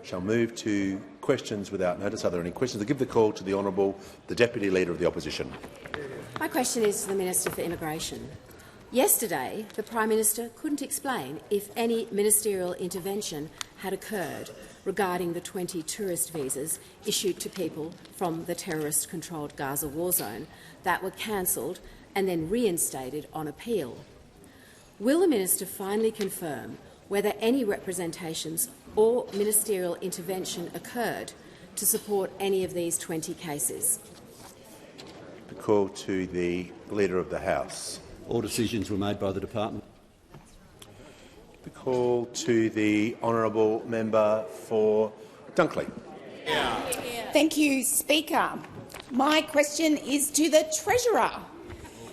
Shall move to questions without notice. Are there any questions? I give the call to the Honourable the Deputy Leader of the Opposition. My question is to the Minister for Immigration. Yesterday, the Prime Minister couldn't explain if any ministerial intervention had occurred regarding the 20 tourist visas issued to people from the terrorist-controlled Gaza war zone that were cancelled and then reinstated on appeal. Will the Minister finally confirm whether any representations or ministerial intervention occurred to support any of these 20 cases? The call to the Leader of the House. All decisions were made by the department. The call to the Honourable Member for Dunkley. Thank you, Speaker. My question is to the Treasurer.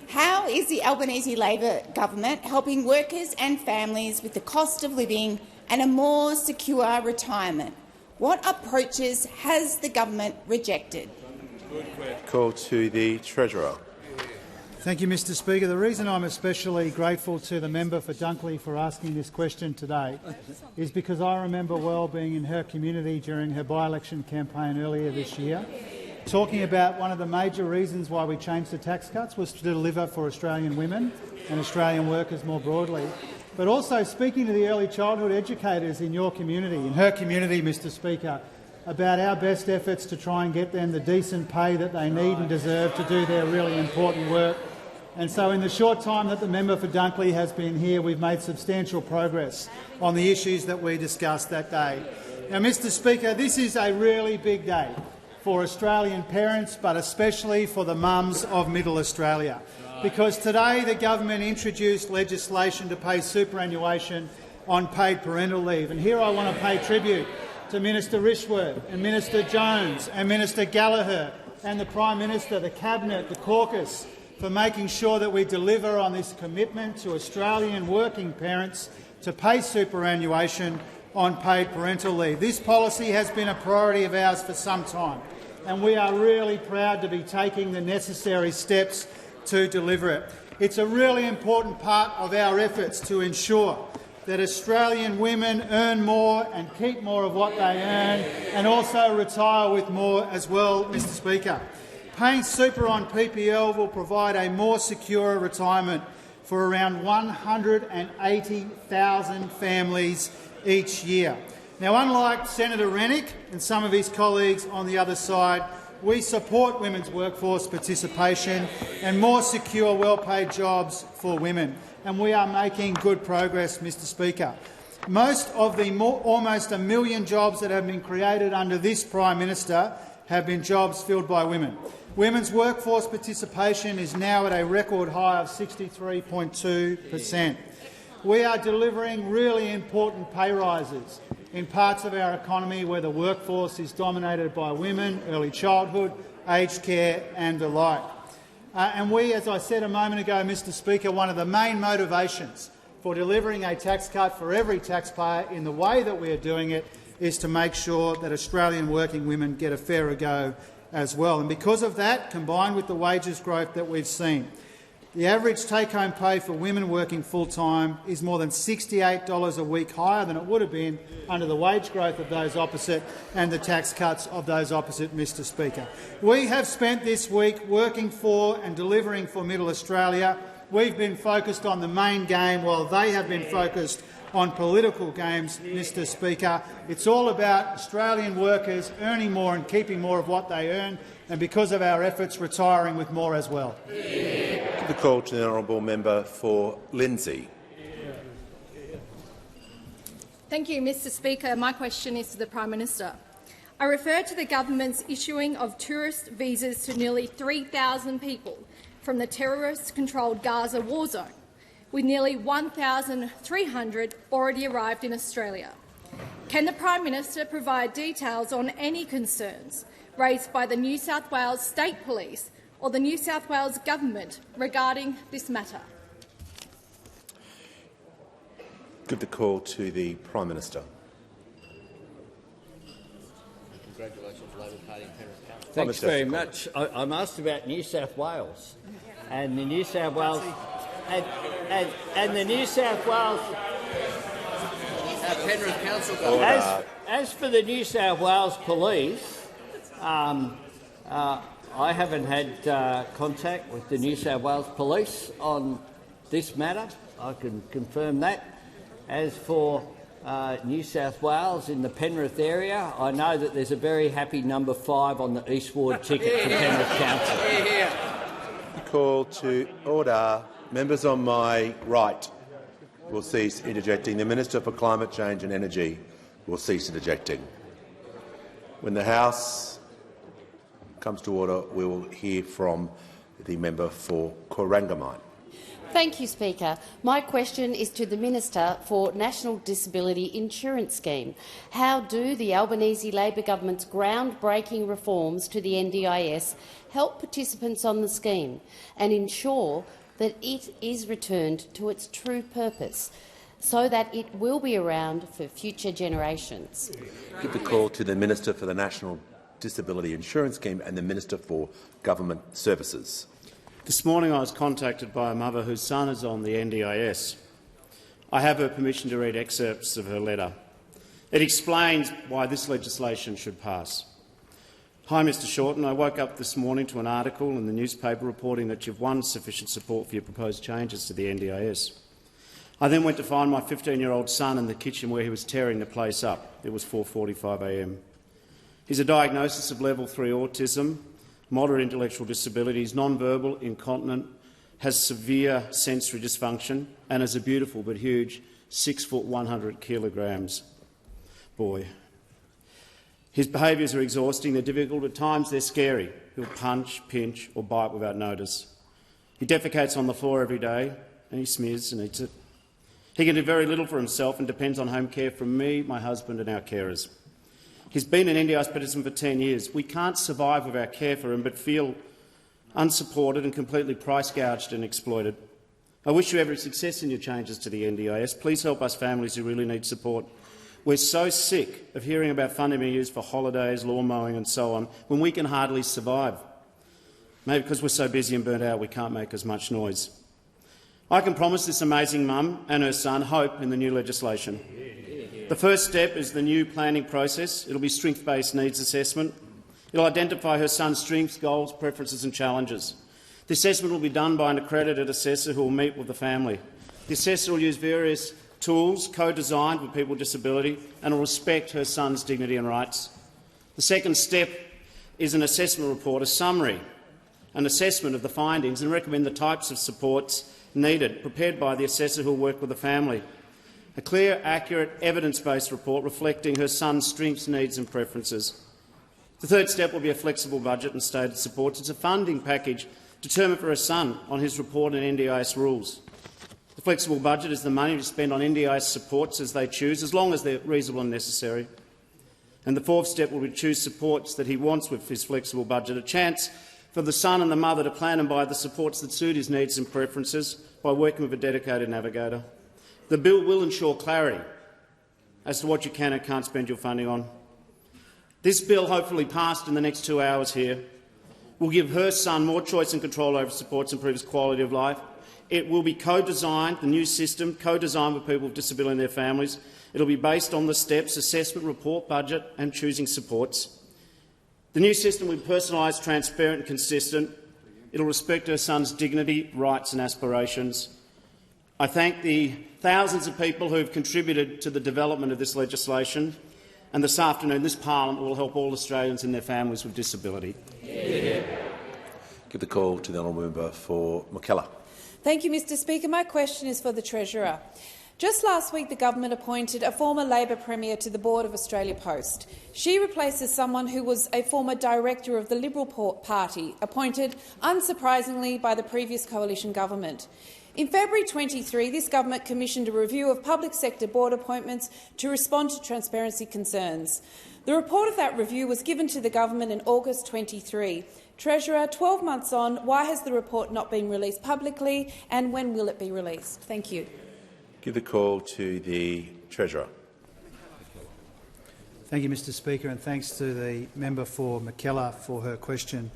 How is the Albanese Labor government helping workers and families with the cost of living and a more secure retirement? What approaches has the government rejected? Call to the Treasurer. Thank you, Mr Speaker. The reason I'm especially grateful to the member for Dunkley for asking this question today is because I remember well being in her community during her by-election campaign earlier this year, talking about one of the major reasons why we changed the tax cuts was to deliver for Australian women and Australian workers more broadly, but also speaking to the early childhood educators in your community, in her community, Mr Speaker, about our best efforts to try and get them the decent pay that they need and deserve to do their really important work. And so in the short time that the member for Dunkley has been here, we've made substantial progress on the issues that we discussed that day. Now, Mr Speaker, this is a really big day for Australian parents, but especially for the mums of Middle Australia, because today the government introduced legislation to pay superannuation on paid parental leave. And here I want to pay tribute to Minister Rishworth and Minister Jones and Minister Gallagher and the Prime Minister, the Cabinet, the caucus, for making sure that we deliver on this commitment to Australian working parents to pay superannuation on paid parental leave. This policy has been a priority of ours for some time, and we are really proud to be taking the necessary steps to deliver it. It's a really important part of our efforts to ensure that Australian women earn more and keep more of what they earn, and also retire with more as well, Mr Speaker. Paying super on PPL will provide a more secure retirement for around 180,000 families each year. Now, unlike Senator Rennick and some of his colleagues on the other side, we support women's workforce participation and more secure, well-paid jobs for women, and we are making good progress, Mr Speaker. Most of the almost 1 million jobs that have been created under this Prime Minister have been jobs filled by women. Women's workforce participation is now at a record high of 63.2%. We are delivering really important pay rises in parts of our economy where the workforce is dominated by women, early childhood, aged care and the like. And we, as I said a moment ago, Mr Speaker, one of the main motivations for delivering a tax cut for every taxpayer in the way that we are doing it is to make sure that Australian working women get a fairer go as well. And because of that, combined with the wages growth that we've seen, the average take-home pay for women working full-time is more than $68 a week higher than it would have been under the wage growth of those opposite and the tax cuts of those opposite, Mr Speaker. We have spent this week working for and delivering for Middle Australia. We've been focused on the main game while they have been focused on political games, Mr Speaker. It's all about Australian workers earning more and keeping more of what they earn, and because of our efforts, retiring with more as well. The call to the Honourable Member for Lindsay. Thank you, Mr Speaker. My question is to the Prime Minister. I refer to the government's issuing of tourist visas to nearly 3,000 people from the terrorist-controlled Gaza war zone, with nearly 1,300 already arrived in Australia. Can the Prime Minister provide details on any concerns raised by the New South Wales State Police or the New South Wales Government regarding this matter? Give the call to the Prime Minister. Congratulations, Labor Party and Penrith Council. Thanks very much. I'm asked about New South Wales, and the New South Wales and the New South Wales Penrith Council as for the New South Wales Police, I haven't had contact with the New South Wales Police on this matter. I can confirm that. As for New South Wales in the Penrith area, I know that there's a very happy number 5 on the East Ward ticket for Penrith Council. Call to order. Members on my right will cease interjecting. The Minister for Climate Change and Energy will cease interjecting. When the House comes to order, we will hear from the member for Corangamite. Thank you, Speaker. My question is to the Minister for National Disability Insurance Scheme. How do the Albanese Labor government's groundbreaking reforms to the NDIS help participants on the scheme and ensure that it is returned to its true purpose so that it will be around for future generations? Give the call to the Minister for the National Disability Insurance Scheme and the Minister for Government Services. This morning I was contacted by a mother whose son is on the NDIS. I have her permission to read excerpts of her letter. It explains why this legislation should pass. Hi, Mr Shorten. I woke up this morning to an article in the newspaper reporting that you've won sufficient support for your proposed changes to the NDIS. I then went to find my 15-year-old son in the kitchen where he was tearing the place up. It was 4:45 a.m. He's a diagnosis of level 3 autism, moderate intellectual disabilities, non-verbal, incontinent, has severe sensory dysfunction and is a beautiful but huge 6 foot 100 kilograms boy. His behaviours are exhausting, they're difficult, at times they're scary. He'll punch, pinch or bite without notice. He defecates on the floor every day and he smears and eats it. He can do very little for himself and depends on home care from me, my husband and our carers. He's been an NDIS participant for 10 years. We can't survive with our care for him but feel unsupported and completely price-gouged and exploited. I wish you every success in your changes to the NDIS. Please help us families who really need support. We're so sick of hearing about funding being used for holidays, lawn mowing and so on when we can hardly survive. Maybe because we're so busy and burnt out we can't make as much noise. I can promise this amazing mum and her son hope in the new legislation. The first step is the new planning process. It will be strength-based needs assessment. It will identify her son's strengths, goals, preferences and challenges. The assessment will be done by an accredited assessor who will meet with the family. The assessor will use various tools co-designed with people with disability and will respect her son's dignity and rights. The second step is an assessment report, a summary, an assessment of the findings and recommend the types of supports needed, prepared by the assessor who will work with the family. A clear, accurate, evidence-based report reflecting her son's strengths, needs and preferences. The third step will be a flexible budget and stated supports. It's a funding package determined for her son on his report and NDIS rules. The flexible budget is the money to spend on NDIS supports as they choose, as long as they're reasonable and necessary. And the fourth step will be to choose supports that he wants with his flexible budget, a chance for the son and the mother to plan and buy the supports that suit his needs and preferences by working with a dedicated navigator. The bill will ensure clarity as to what you can and can't spend your funding on. This bill, hopefully passed in the next 2 hours here, will give her son more choice and control over supports and improve his quality of life. It will be co-designed, the new system, co-designed with people with disability and their families. It will be based on the steps, assessment, report, budget and choosing supports. The new system will be personalised, transparent and consistent. It will respect her son's dignity, rights and aspirations. I thank the thousands of people who have contributed to the development of this legislation, and this afternoon this parliament will help all Australians and their families with disability. Yeah. Give the call to the honourable member for McKellar. Thank you, Mr Speaker. My question is for the Treasurer. Just last week, the government appointed a former Labor Premier to the board of Australia Post. She replaces someone who was a former director of the Liberal Party, appointed, unsurprisingly, by the previous coalition government. In February 23, this government commissioned a review of public sector board appointments to respond to transparency concerns. The report of that review was given to the government in August 23. Treasurer, 12 months on, why has the report not been released publicly, and when will it be released? Thank you. Give the call to the Treasurer. Thank you, Mr Speaker, and thanks to the member for McKellar for her question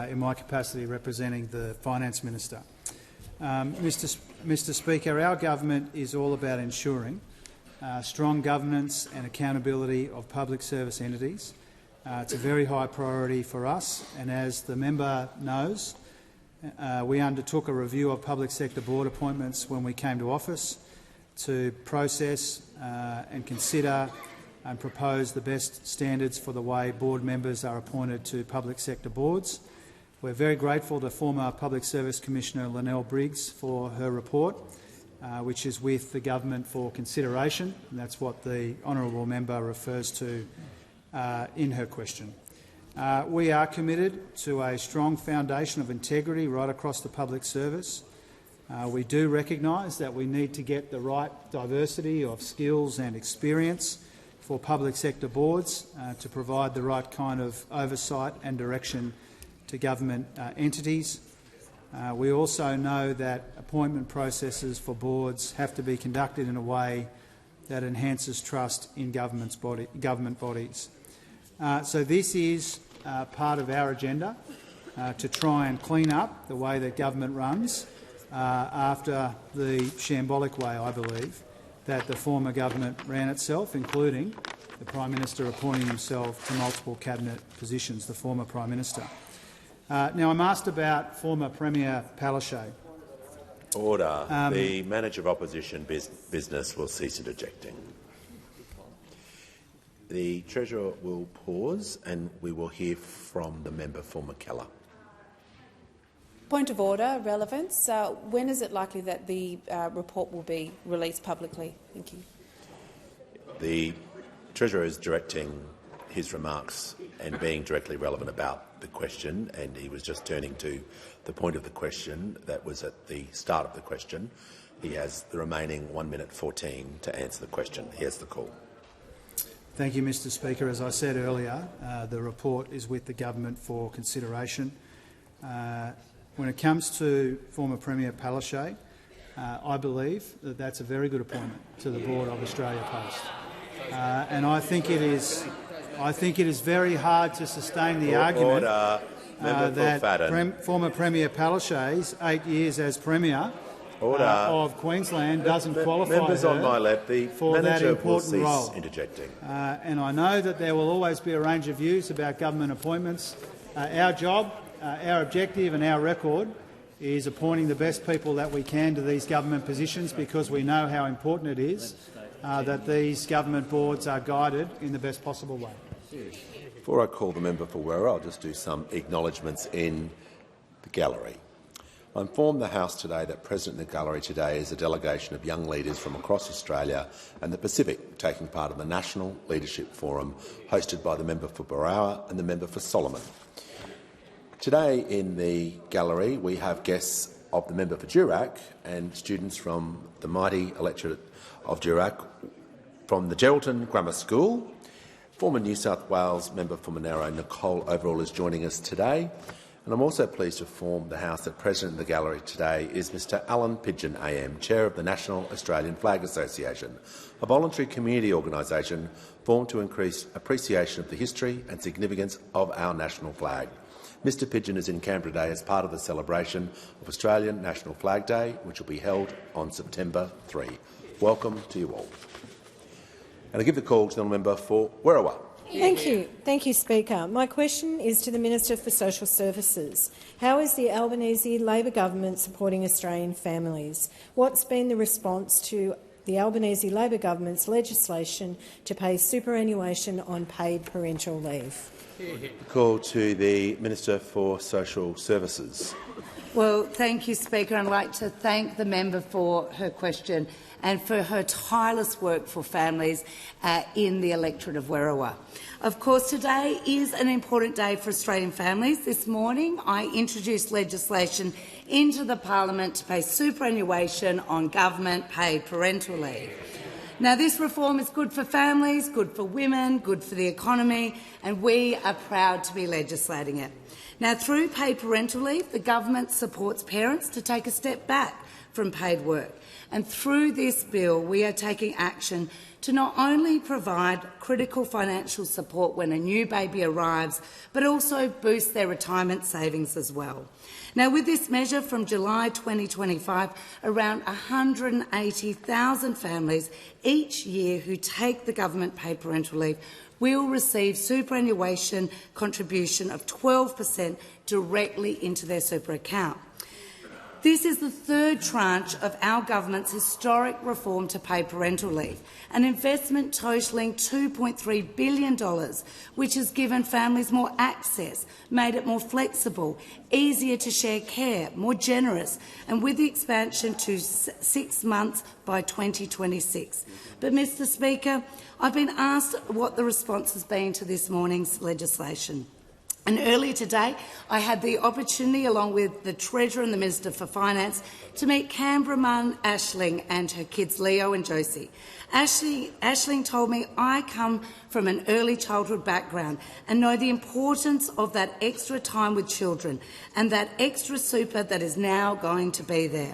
in my capacity representing the Finance Minister. Mr Speaker, our government is all about ensuring strong governance and accountability of public service entities. It's a very high priority for us, and as the member knows, we undertook a review of public sector board appointments when we came to office to process and consider and propose the best standards for the way board members are appointed to public sector boards. We're very grateful to former Public Service Commissioner Linnell Briggs for her report, which is with the government for consideration, and that's what the honourable member refers to in her question. We are committed to a strong foundation of integrity right across the public service. We do recognise that we need to get the right diversity of skills and experience for public sector boards to provide the right kind of oversight and direction to government entities. We also know that appointment processes for boards have to be conducted in a way that enhances trust in government bodies. So this is part of our agenda to try and clean up the way that government runs after the shambolic way, I believe, that the former government ran itself, including the Prime Minister appointing himself to multiple cabinet positions, the former Prime Minister. Now, I'm asked about former Premier Palaszczuk. Order. The Manager of Opposition Business will cease interjecting. The Treasurer will pause and we will hear from the member for Mackellar. Point of order, relevance. When is it likely that the report will be released publicly? Thank you. The Treasurer is directing his remarks and being directly relevant about the question, and he was just turning to the point of the question that was at the start of the question. He has the remaining 1 minute 14 to answer the question. He has the call. Thank you, Mr Speaker. As I said earlier, the report is with the government for consideration. When it comes to former Premier Palaszczuk, I believe that that's a very good appointment to the board of Australia Post, and I think it is very hard to sustain the argument that former Premier Palaszczuk's 8 years as Premier of Queensland doesn't qualify Members her on my left, the for that important role. Interjecting. And I know that there will always be a range of views about government appointments. Our job, our objective and our record is appointing the best people that we can to these government positions, because we know how important it is that these government boards are guided in the best possible way. Before I call the member for Werra, I'll just do some acknowledgements in the gallery. I informed the House today that present in the gallery today is a delegation of young leaders from across Australia and the Pacific taking part in the National Leadership Forum hosted by the member for Berowra and the member for Solomon. Today in the gallery we have guests of the member for Durack and students from the mighty electorate of Durack from the Geraldton Grammar School. Former New South Wales member for Monaro, Nicole Overall, is joining us today. And I'm also pleased to inform the House that present in the gallery today is Mr Alan Pidgeon AM, Chair of the National Australian Flag Association, a voluntary community organisation formed to increase appreciation of the history and significance of our national flag. Mr Pidgeon is in Canberra today as part of the celebration of Australian National Flag Day, which will be held on September 3. Welcome to you all. And I give the call to the member for Werriwa. Thank you, Speaker. My question is to the Minister for Social Services. How is the Albanese Labor government supporting Australian families? What's been the response to the Albanese Labor government's legislation to pay superannuation on paid parental leave? Call to the Minister for Social Services. Well, thank you, Speaker. I'd like to thank the member for her question and for her tireless work for families in the electorate of Werriwa. Of course, today is an important day for Australian families. This morning I introduced legislation into the parliament to pay superannuation on government-paid parental leave. Now, this reform is good for families, good for women, good for the economy, and we are proud to be legislating it. Now, through paid parental leave, the government supports parents to take a step back from paid work. And through this bill, we are taking action to not only provide critical financial support when a new baby arrives, but also boost their retirement savings as well. Now, with this measure from July 2025, around 180,000 families each year who take the government-paid parental leave will receive superannuation contribution of 12% directly into their super account. This is the third tranche of our government's historic reform to paid parental leave, an investment totalling $2.3 billion, which has given families more access, made it more flexible, easier to share care, more generous, and with the expansion to 6 months by 2026. But, Mr Speaker, I've been asked what the response has been to this morning's legislation. And earlier today, I had the opportunity, along with the Treasurer and the Minister for Finance, to meet Canberra mum Aisling and her kids Leo and Josie. Aisling told me, I come from an early childhood background and know the importance of that extra time with children and that extra super that is now going to be there.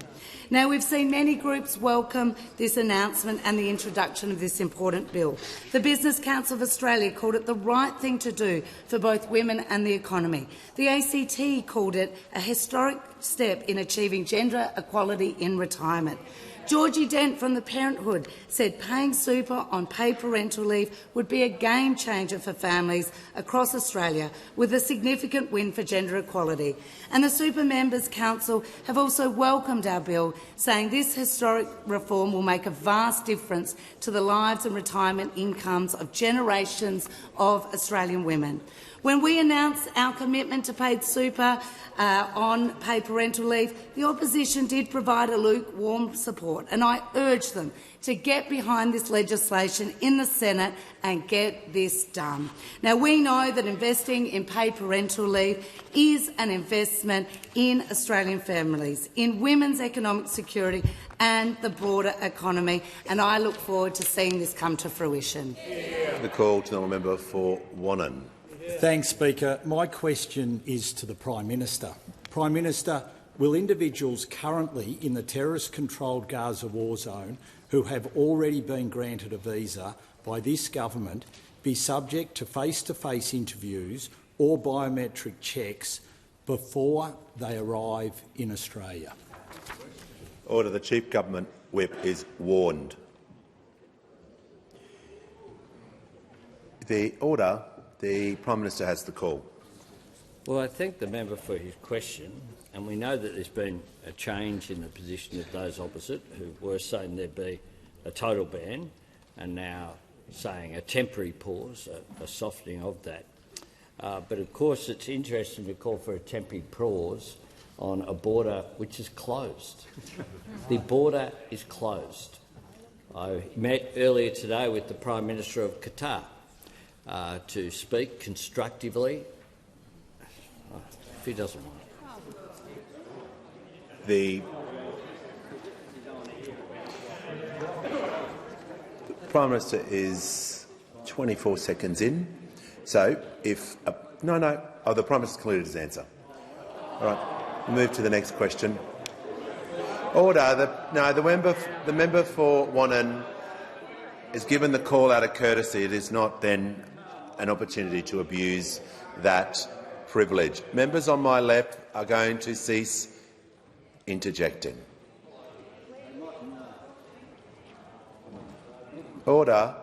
Now, we've seen many groups welcome this announcement and the introduction of this important bill. The Business Council of Australia called it the right thing to do for both women and the economy. The ACT called it a historic step in achieving gender equality in retirement. Georgie Dent from the Parenthood said paying super on paid parental leave would be a game changer for families across Australia, with a significant win for gender equality. And the Super Members Council have also welcomed our bill, saying this historic reform will make a vast difference to the lives and retirement incomes of generations of Australian women. When we announced our commitment to paid super on paid parental leave, the opposition did provide a lukewarm support, and I urge them to get behind this legislation in the Senate and get this done. Now, we know that investing in paid parental leave is an investment in Australian families, in women's economic security and the broader economy, and I look forward to seeing this come to fruition. The call to the member for Wannon. Thanks, Speaker. My question is to the Prime Minister. Prime Minister, will individuals currently in the terrorist-controlled Gaza war zone who have already been granted a visa by this government be subject to face-to-face interviews or biometric checks before they arrive in Australia? Order. The Chief Government Whip is warned. The order. The Prime Minister has the call. Well, I thank the member for his question, and we know that there's been a change in the position of those opposite who were saying there'd be a total ban and now saying a temporary pause, a softening of that. But of course it's interesting to call for a temporary pause on a border which is closed. The border is closed. I met earlier today with the Prime Minister of Qatar to speak constructively. If he doesn't want it. The Prime Minister is 24 seconds in. So, if the Prime Minister's concluded his answer. All right, we'll move to the next question. Order. The member for Wannon is given the call out of courtesy. It is not then an opportunity to abuse that privilege. Members on my left are going to cease interjecting. Order.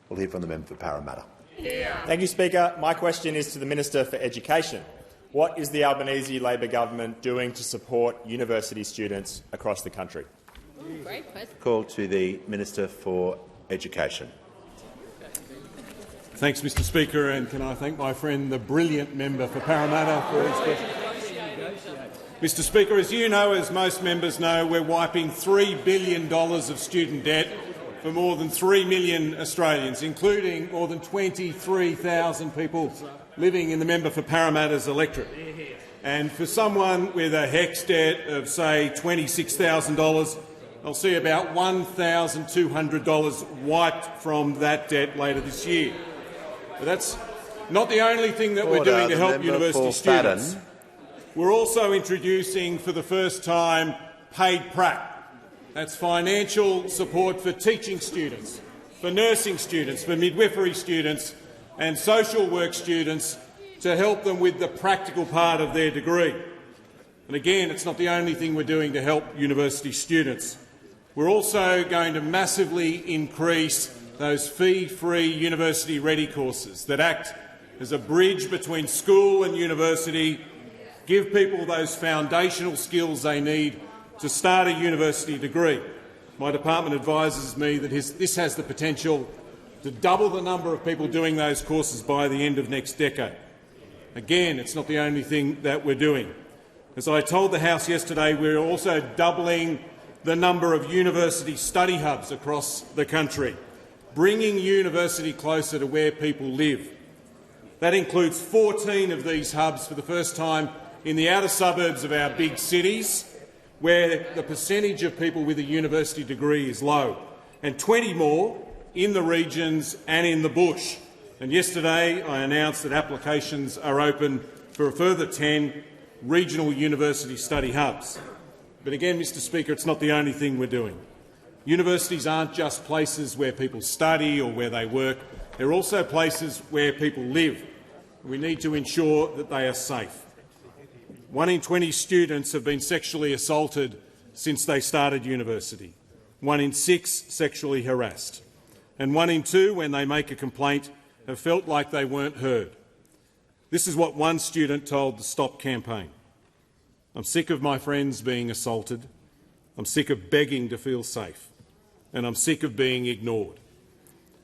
We'll hear from the member for Parramatta. Thank you, Speaker. My question is to the Minister for Education. What is the Albanese Labor government doing to support university students across the country? Call to the Minister for Education. Thanks, Mr Speaker, and can I thank my friend, the brilliant member for Parramatta, for his question. Mr Speaker, as you know, as most members know, we're wiping $3 billion of student debt for more than 3 million Australians, including more than 23,000 people living in the member for Parramatta's electorate. And for someone with a HECS debt of, say, $26,000, I'll see about $1,200 wiped from that debt later this year. But that's not the only thing that we're doing to help university students. We're also introducing for the first time paid prac. That's financial support for teaching students, for nursing students, for midwifery students and social work students to help them with the practical part of their degree. And again, it's not the only thing we're doing to help university students. We're also going to massively increase those fee-free university-ready courses that act as a bridge between school and university, give people those foundational skills they need to start a university degree. My department advises me that this has the potential to double the number of people doing those courses by the end of next decade. Again, it's not the only thing that we're doing. As I told the House yesterday, we're also doubling the number of university study hubs across the country, bringing university closer to where people live. That includes 14 of these hubs for the first time in the outer suburbs of our big cities, where the percentage of people with a university degree is low, and 20 more in the regions and in the bush. And yesterday I announced that applications are open for a further 10 regional university study hubs. But again, Mr Speaker, it's not the only thing we're doing. Universities aren't just places where people study or where they work. They're also places where people live. We need to ensure that they are safe. 1 in 20 students have been sexually assaulted since they started university, 1 in 6 sexually harassed, and 1 in 2, when they make a complaint, have felt like they weren't heard. This is what one student told the Stop campaign. I'm sick of my friends being assaulted. I'm sick of begging to feel safe. And I'm sick of being ignored.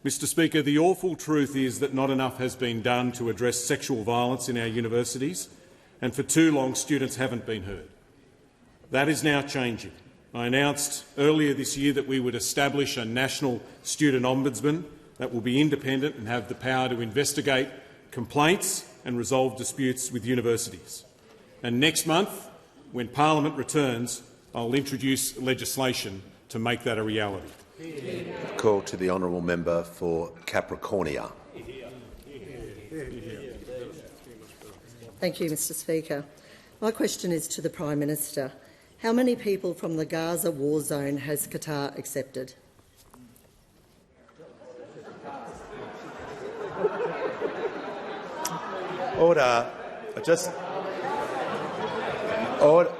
Mr Speaker, the awful truth is that not enough has been done to address sexual violence in our universities, and for too long students haven't been heard. That is now changing. I announced earlier this year that we would establish a national student ombudsman that will be independent and have the power to investigate complaints and resolve disputes with universities. And next month, when Parliament returns, I'll introduce legislation to make that a reality. Call to the honourable member for Capricornia. Thank you, Mr Speaker. My question is to the Prime Minister. How many people from the Gaza war zone has Qatar accepted? Order. Order.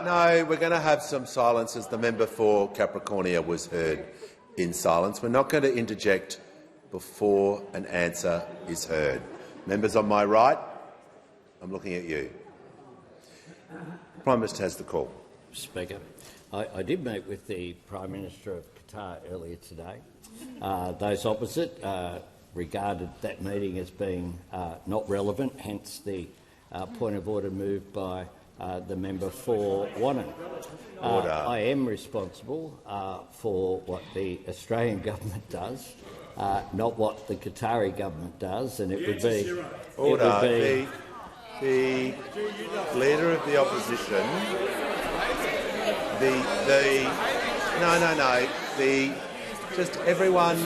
No, we're going to have some silence as the member for Capricornia was heard in silence. We're not going to interject before an answer is heard. Members on my right, I'm looking at you. The Prime Minister has the call. Speaker, I did meet with the Prime Minister of Qatar earlier today. Those opposite regarded that meeting as being not relevant, hence the point of order moved by the member for Wannon. I am responsible for what the Australian government does, not what the Qatari government does, and it would be... Order. The Leader of the Opposition... Just everyone,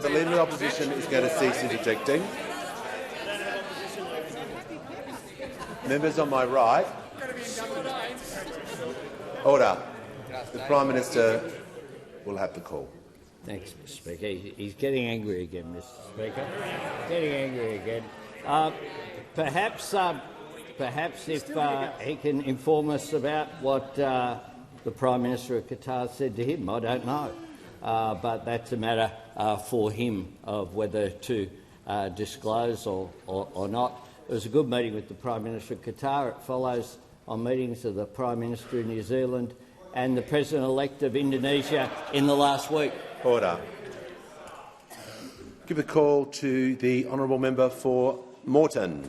the Leader of the Opposition is going to cease interjecting. Members on my right... Order. The Prime Minister will have the call. Thanks, Mr Speaker. He's getting angry again, Mr Speaker. Getting angry again. Perhaps if he can inform us about what the Prime Minister of Qatar said to him. I don't know. But that's a matter for him of whether to disclose or not. It was a good meeting with the Prime Minister of Qatar. It follows on meetings of the Prime Minister of New Zealand and the President-elect of Indonesia in the last week. Order. Give a call to the honourable member for Moreton.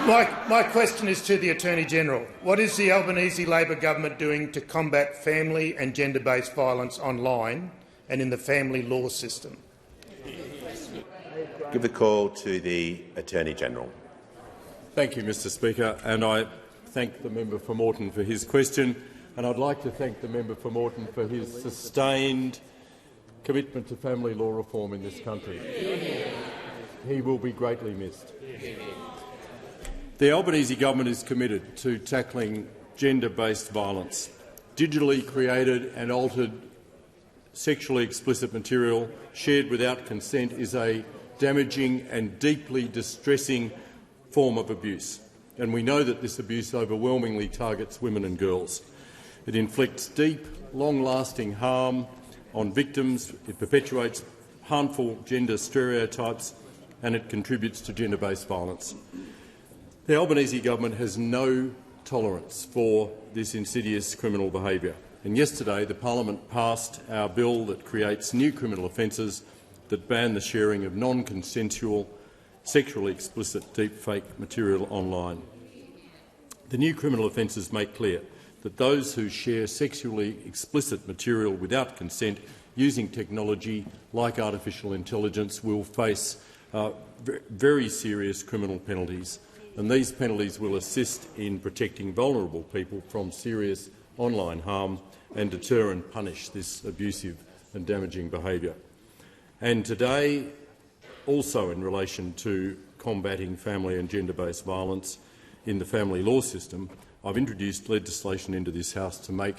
My question is to the Attorney-General. What is the Albanese Labor government doing to combat family and gender-based violence online and in the family law system? Give a call to the Attorney-General. Thank you, Mr Speaker, and I thank the member for Moreton for his question, and I'd like to thank the member for Moreton for his sustained commitment to family law reform in this country. He will be greatly missed. The Albanese government is committed to tackling gender-based violence. Digitally created and altered sexually explicit material shared without consent is a damaging and deeply distressing form of abuse, and we know that this abuse overwhelmingly targets women and girls. It inflicts deep, long-lasting harm on victims, it perpetuates harmful gender stereotypes, and it contributes to gender-based violence. The Albanese government has no tolerance for this insidious criminal behaviour, and yesterday the parliament passed our bill that creates new criminal offences that ban the sharing of non-consensual, sexually explicit deepfake material online. The new criminal offences make clear that those who share sexually explicit material without consent using technology like artificial intelligence will face very serious criminal penalties, and these penalties will assist in protecting vulnerable people from serious online harm and deter and punish this abusive and damaging behaviour. And today, also in relation to combating family and gender-based violence in the family law system, I've introduced legislation into this House to make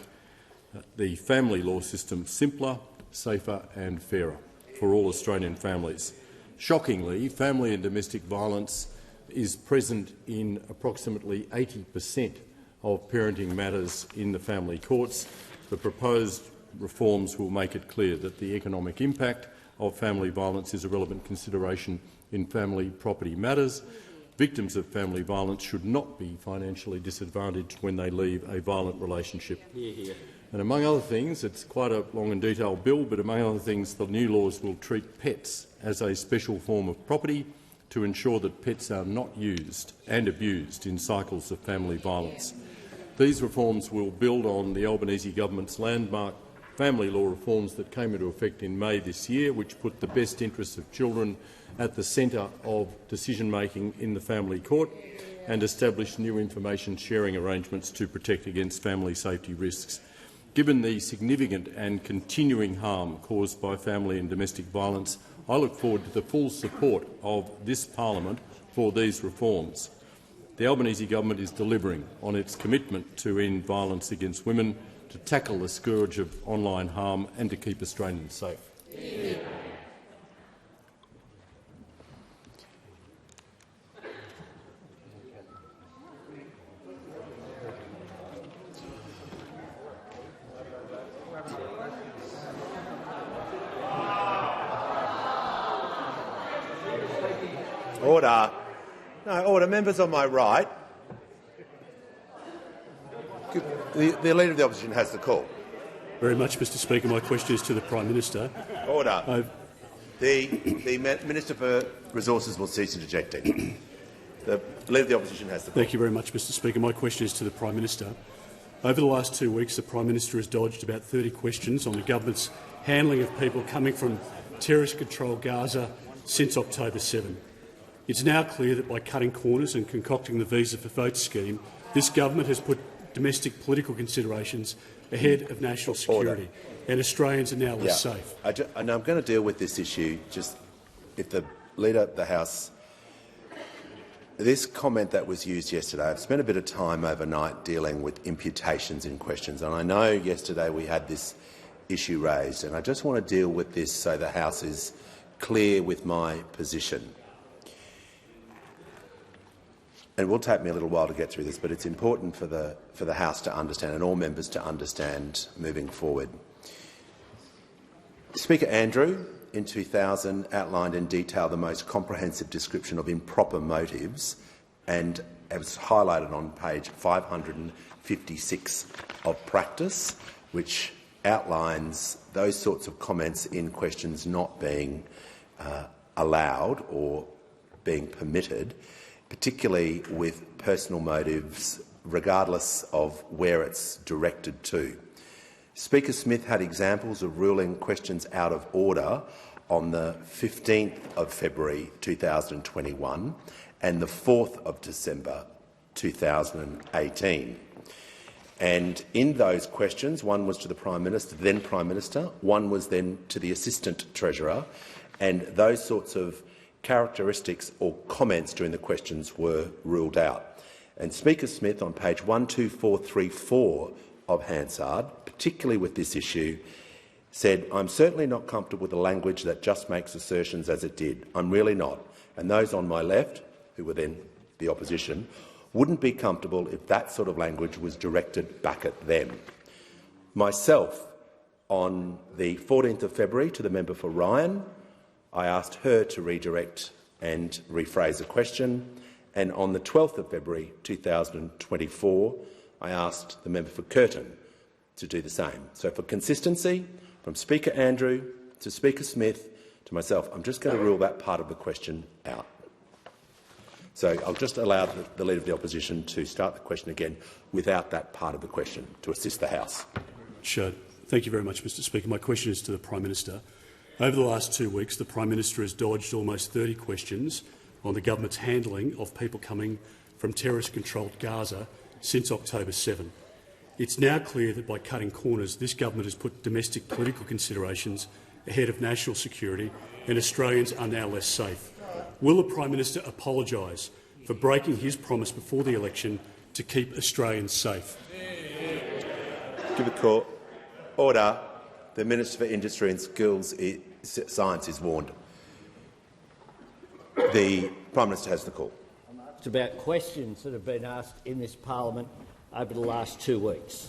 the family law system simpler, safer and fairer for all Australian families. Shockingly, family and domestic violence is present in approximately 80% of parenting matters in the family courts. The proposed reforms will make it clear that the economic impact of family violence is a relevant consideration in family property matters. Victims of family violence should not be financially disadvantaged when they leave a violent relationship. And among other things, it's quite a long and detailed bill, but among other things, the new laws will treat pets as a special form of property to ensure that pets are not used and abused in cycles of family violence. These reforms will build on the Albanese government's landmark family law reforms that came into effect in May this year, which put the best interests of children at the centre of decision-making in the family court and established new information sharing arrangements to protect against family safety risks. Given the significant and continuing harm caused by family and domestic violence, I look forward to the full support of this parliament for these reforms. The Albanese government is delivering on its commitment to end violence against women, to tackle the scourge of online harm and to keep Australians safe. Order. No, order. Members on my right. The Leader of the Opposition has the call. Very much, Mr Speaker. My question is to the Prime Minister. Order. The Minister for Resources will cease interjecting. The Leader of the Opposition has the call. Thank you very much, Mr Speaker. My question is to the Prime Minister. Over the last 2 weeks, the Prime Minister has dodged about 30 questions on the government's handling of people coming from terrorist-controlled Gaza since October 7. It's now clear that by cutting corners and concocting the Visa for Votes scheme, this government has put domestic political considerations ahead of national security, and Australians are now less safe. And I'm going to deal with this issue. Just if the Leader of the House, this comment that was used yesterday, I've spent a bit of time overnight dealing with imputations in questions, and I know yesterday we had this issue raised, and I just want to deal with this so the House is clear with my position. It will take me a little while to get through this, but it's important for the House to understand and all members to understand moving forward. Speaker Andrew, in 2000, outlined in detail the most comprehensive description of improper motives, and it was highlighted on page 556 of practice, which outlines those sorts of comments in questions not being allowed or being permitted, particularly with personal motives, regardless of where it's directed to. Speaker Smith had examples of ruling questions out of order on the 15th of February 2021 and the 4th of December 2018. And in those questions, one was to the Prime Minister, then Prime Minister, one was then to the Assistant Treasurer, and those sorts of characteristics or comments during the questions were ruled out. And Speaker Smith, on page 12434 of Hansard, particularly with this issue, said, "I'm certainly not comfortable with the language that just makes assertions as it did. I'm really not. And those on my left, who were then the opposition, wouldn't be comfortable if that sort of language was directed back at them." Myself, on the 14th of February, to the member for Ryan, I asked her to redirect and rephrase a question, and on the 12th of February 2024, I asked the member for Curtin to do the same. So for consistency, from Speaker Andrew to Speaker Smith to myself, I'm just going to rule that part of the question out. So I'll just allow the Leader of the Opposition to start the question again without that part of the question to assist the House. Sure. Thank you very much, Mr Speaker. My question is to the Prime Minister. Over the last 2 weeks, the Prime Minister has dodged almost 30 questions on the government's handling of people coming from terrorist-controlled Gaza since October 7. It's now clear that by cutting corners, this government has put domestic political considerations ahead of national security, and Australians are now less safe. Will the Prime Minister apologise for breaking his promise before the election to keep Australians safe? Give the court order. The Minister for Industry and Skills Science is warned. The Prime Minister has the call. It's about questions that have been asked in this parliament over the last 2 weeks.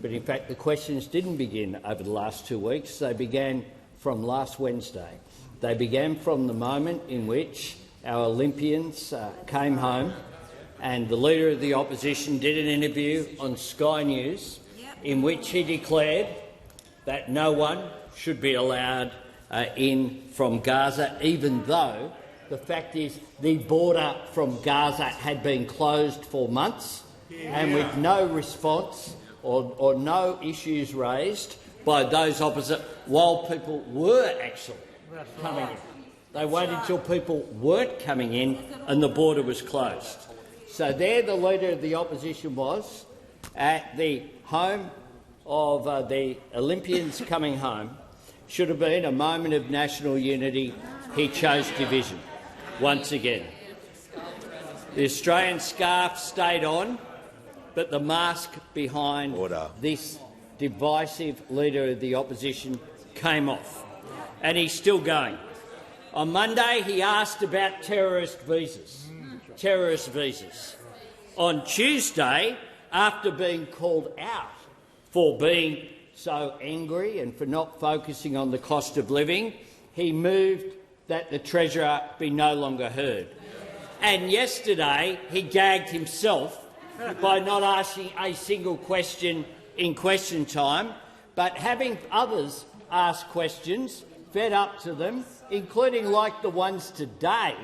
But in fact, the questions didn't begin over the last 2 weeks. They began from last Wednesday. They began from the moment in which our Olympians came home and the Leader of the Opposition did an interview on Sky News in which he declared that no one should be allowed in from Gaza, even though the fact is the border from Gaza had been closed for months and with no response or no issues raised by those opposite while people were actually coming in. They waited until people weren't coming in and the border was closed. So there the Leader of the Opposition was at the home of the Olympians coming home. Should have been a moment of national unity. He chose division once again. The Australian scarf stayed on, but the mask behind this divisive Leader of the Opposition came off, and he's still going. On Monday, he asked about terrorist visas. Terrorist visas. On Tuesday, after being called out for being so angry and for not focusing on the cost of living, he moved that the Treasurer be no longer heard. And yesterday, he gagged himself by not asking a single question in question time, but having others ask questions, fed up to them, including like the ones today,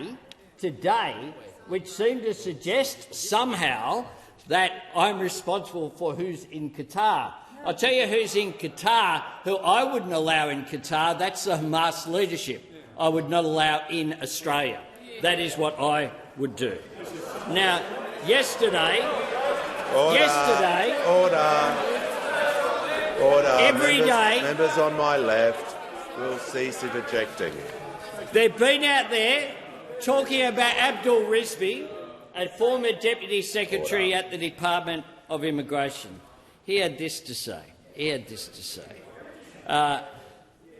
which seem to suggest somehow that I'm responsible for who's in Qatar. I'll tell you who's in Qatar, who I wouldn't allow in Qatar. That's the Hamas leadership. I would not allow in Australia. That is what I would do. Now, yesterday, every day, members on my left will cease interjecting. They've been out there talking about Abdul Rizvi, a former Deputy Secretary at the Department of Immigration. He had this to say.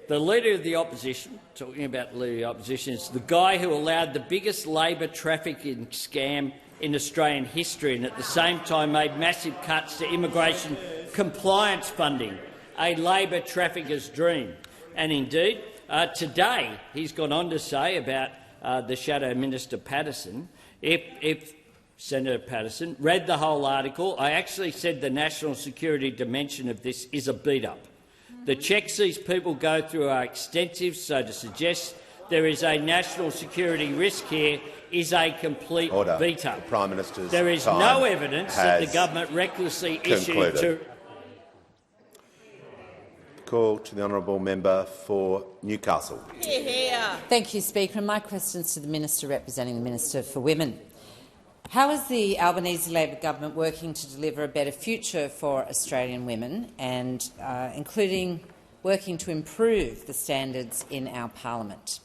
The Leader of the Opposition, talking about the Leader of the Opposition, is the guy who allowed the biggest labour trafficking scam in Australian history and at the same time made massive cuts to immigration compliance funding, a Labor trafficker's dream. And indeed, today he's gone on to say about the Shadow Minister Patterson, if Senator Patterson read the whole article, I actually said the national security dimension of this is a beat-up. The checks these people go through are extensive, so to suggest there is a national security risk here is a complete beat-up. Prime Minister's there is no evidence that the government recklessly issued to... Call to the honourable member for Newcastle. Thank you, Speaker. And my question is to the Minister representing the Minister for Women. How is the Albanese Labor government working to deliver a better future for Australian women, and including working to improve the standards in our parliament?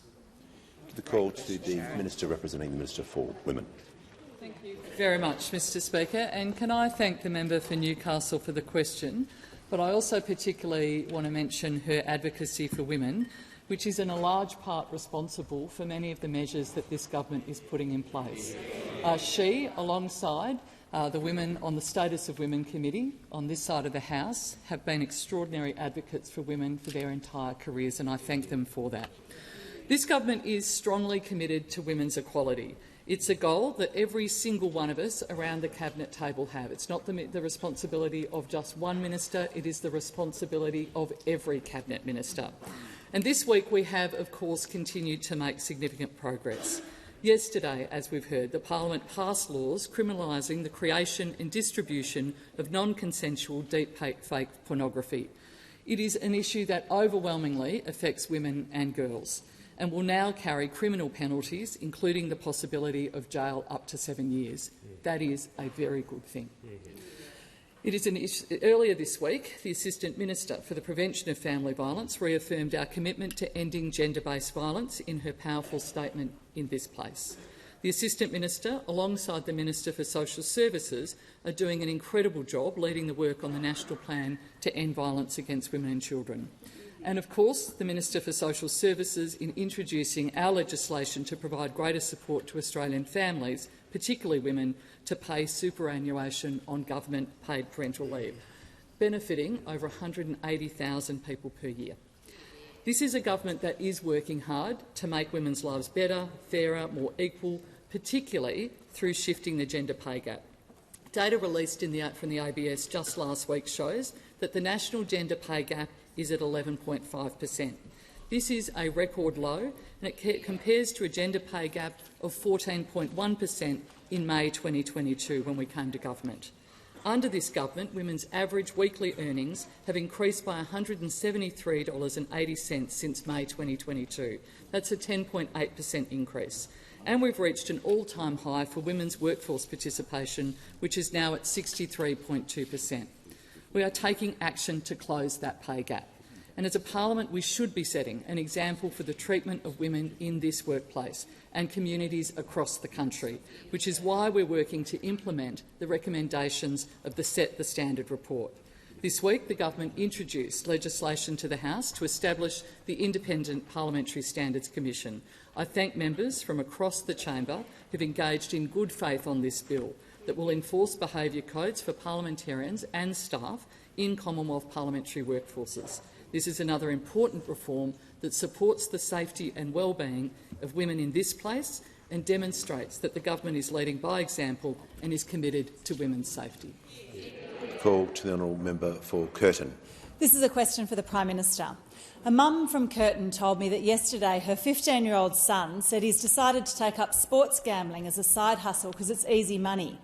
The call to the Minister representing the Minister for Women. Thank you very much, Mr Speaker. And can I thank the member for Newcastle for the question, but I also particularly want to mention her advocacy for women, which is in a large part responsible for many of the measures that this government is putting in place. She, alongside the Women on the Status of Women Committee on this side of the House, have been extraordinary advocates for women for their entire careers, and I thank them for that. This government is strongly committed to women's equality. It's a goal that every single one of us around the cabinet table have. It's not the responsibility of just one minister, it is the responsibility of every cabinet minister. And this week we have, of course, continued to make significant progress. Yesterday, as we've heard, the Parliament passed laws criminalising the creation and distribution of non-consensual deep fake pornography. It is an issue that overwhelmingly affects women and girls, and will now carry criminal penalties, including the possibility of jail up to 7 years. That is a very good thing. It is an issue. Earlier this week, the Assistant Minister for the Prevention of Family Violence reaffirmed our commitment to ending gender-based violence in her powerful statement in this place. The Assistant Minister, alongside the Minister for Social Services, are doing an incredible job leading the work on the National Plan to End Violence Against Women and Children. And, of course, the Minister for Social Services in introducing our legislation to provide greater support to Australian families, particularly women, to pay superannuation on government-paid parental leave, benefiting over 180,000 people per year. This is a government that is working hard to make women's lives better, fairer, more equal, particularly through shifting the gender pay gap. Data released from the ABS just last week shows that the national gender pay gap is at 11.5%. This is a record low, and it compares to a gender pay gap of 14.1% in May 2022 when we came to government. Under this government, women's average weekly earnings have increased by $173.80 since May 2022. That's a 10.8% increase. And we've reached an all-time high for women's workforce participation, which is now at 63.2%. We are taking action to close that pay gap. And as a parliament, we should be setting an example for the treatment of women in this workplace and communities across the country, which is why we're working to implement the recommendations of the Set the Standard report. This week, the government introduced legislation to the House to establish the Independent Parliamentary Standards Commission. I thank members from across the chamber who have engaged in good faith on this bill that will enforce behaviour codes for parliamentarians and staff in Commonwealth parliamentary workforces. This is another important reform that supports the safety and well-being of women in this place and demonstrates that the government is leading by example and is committed to women's safety. Call to the honourable member for Curtin. This is a question for the Prime Minister. A mum from Curtin told me that yesterday her 15-year-old son said he's decided to take up sports gambling as a side hustle because it's easy money.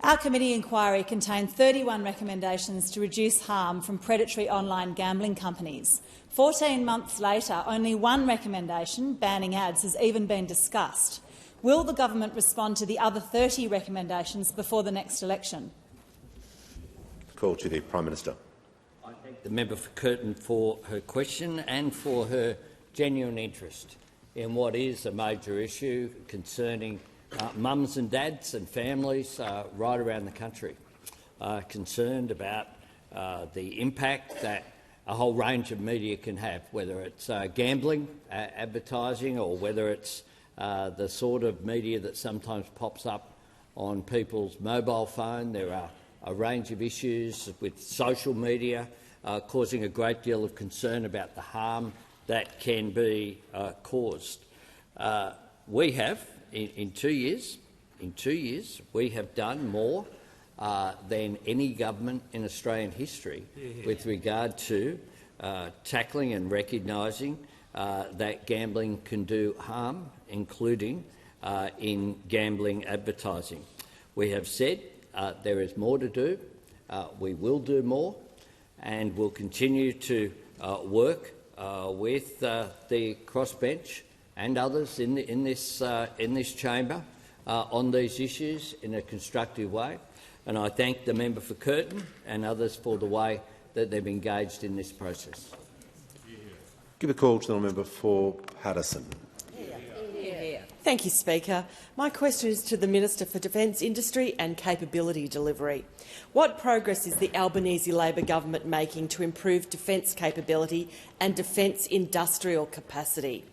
Our committee inquiry contained 31 recommendations to reduce harm from predatory online gambling companies. 14 months later, only one recommendation, banning ads, has even been discussed. Will the government respond to the other 30 recommendations before the next election? Call to the Prime Minister. I thank the member for Curtin for her question and for her genuine interest in what is a major issue concerning mums and dads and families right around the country, concerned about the impact that a whole range of media can have, whether it's gambling, advertising, or whether it's the sort of media that sometimes pops up on people's mobile phone. There are a range of issues with social media causing a great deal of concern about the harm that can be caused. We have, in 2 years, we have done more than any government in Australian history with regard to tackling and recognising that gambling can do harm, including in gambling advertising. We have said there is more to do. We will do more, and we'll continue to work with the crossbench and others in this chamber on these issues in a constructive way. And I thank the member for Curtin and others for the way that they've engaged in this process. Give a call to the member for Paterson. Thank you, Speaker. My question is to the Minister for Defence Industry and Capability Delivery. What progress is the Albanese Labor government making to improve defence capability and defence industrial capacity?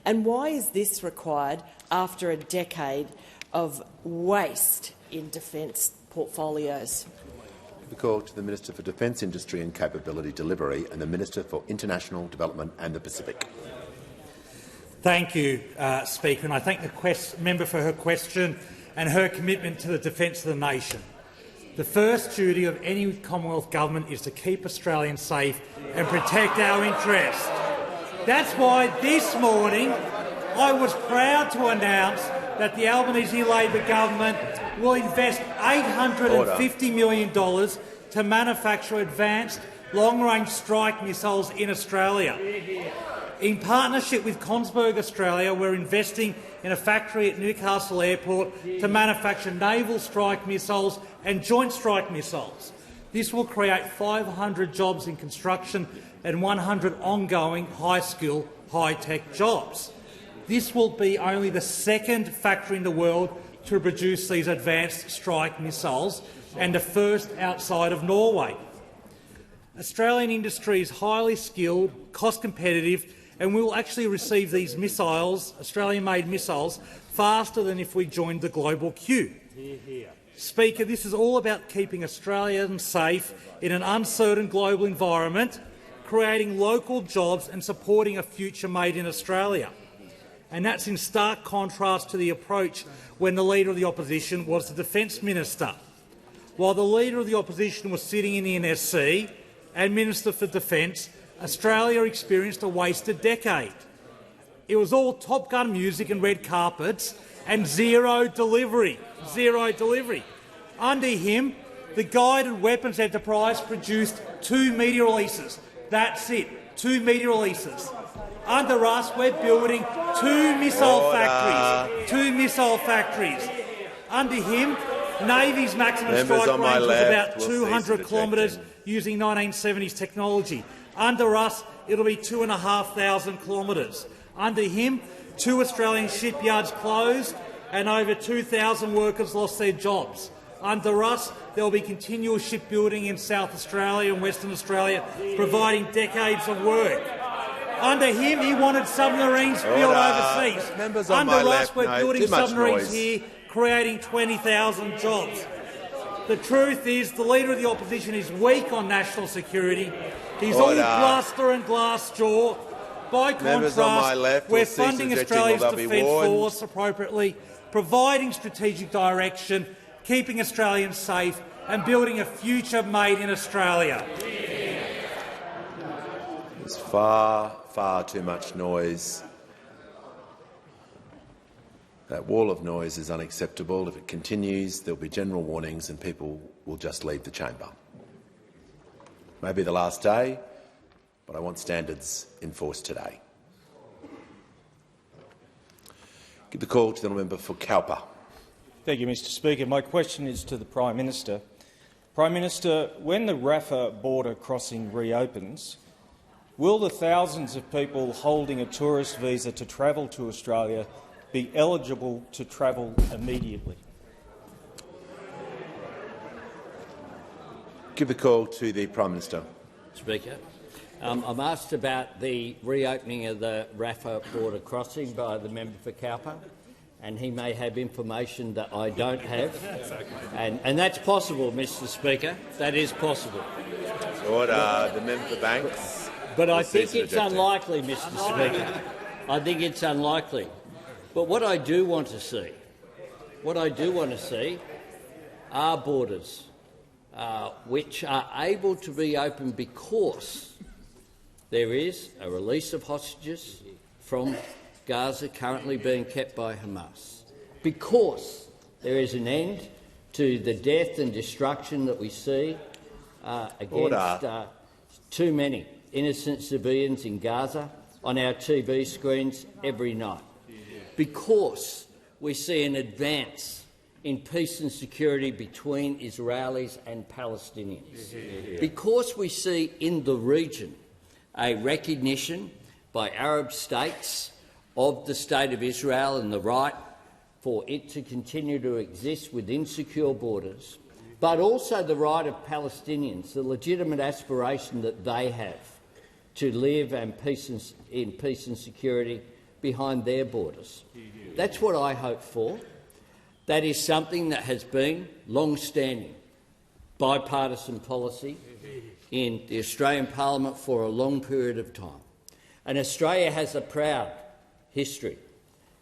And why is this required after a decade of waste in defence portfolios? The call to the Minister for Defence Industry and Capability Delivery and the Minister for International Development and the Pacific. Thank you, Speaker, and I thank the member for her question and her commitment to the defence of the nation. The first duty of any Commonwealth government is to keep Australians safe and protect our interests. That's why this morning I was proud to announce that the Albanese Labor government will invest $850 million to manufacture advanced long-range strike missiles in Australia. In partnership with Kongsberg Australia, we're investing in a factory at Newcastle Airport to manufacture naval strike missiles and joint strike missiles. This will create 500 jobs in construction and 100 ongoing high-skill, high-tech jobs. This will be only the second factory in the world to produce these advanced strike missiles and the first outside of Norway. Australian industry is highly skilled, cost-competitive, and we will actually receive these missiles, Australian-made missiles, faster than if we joined the global queue. Speaker, this is all about keeping Australians safe in an uncertain global environment, creating local jobs and supporting a future made in Australia. And that's in stark contrast to the approach when the Leader of the Opposition was the Defence Minister. While the Leader of the Opposition was sitting in the NSC and Minister for Defence, Australia experienced a wasted decade. It was all Top Gun music and red carpets and zero delivery. Zero delivery. Under him, the Guided Weapons Enterprise produced 2 media releases. That's it, 2 media releases. Under us, we're building 2 missile factories. 2 missile factories. Under him, Navy's maximum strike range was about 200 kilometres using 1970s technology. Under us, it'll be 2,500 kilometres. Under him, 2 Australian shipyards closed and over 2,000 workers lost their jobs. Under us, there will be continual shipbuilding in South Australia and Western Australia, providing decades of work. Under him, he wanted submarines built overseas. Under us, we're building submarines here, creating 20,000 jobs. The truth is the Leader of the Opposition is weak on national security. He's all bluster and glass jaw. By contrast, we're funding Australia's defence force appropriately, providing strategic direction, keeping Australians safe and building a future made in Australia. There's far, far too much noise. That wall of noise is unacceptable. If it continues, there will be general warnings and people will just leave the chamber. Maybe the last day, but I want standards enforced today. Give the call to the member for Cowper. Thank you, Mr Speaker. My question is to the Prime Minister. Prime Minister, when the Rafah border crossing reopens, will the thousands of people holding a tourist visa to travel to Australia be eligible to travel immediately? Give the call to the Prime Minister. Speaker, I'm asked about the reopening of the Rafah border crossing by the member for Cowper, and he may have information that I don't have. And that's possible, Mr Speaker. That is possible. Order. The member for Banks. But I think it's unlikely, Mr Speaker. I think it's unlikely. But what I do want to see, are borders which are able to reopen because there is a release of hostages from Gaza currently being kept by Hamas, because there is an end to the death and destruction that we see against too many innocent civilians in Gaza on our TV screens every night, because we see an advance in peace and security between Israelis and Palestinians, because we see in the region a recognition by Arab states of the State of Israel and the right for it to continue to exist within secure borders, but also the right of Palestinians, the legitimate aspiration that they have to live in peace and security behind their borders. That's what I hope for. That is something that has been long-standing bipartisan policy in the Australian Parliament for a long period of time. And Australia has a proud history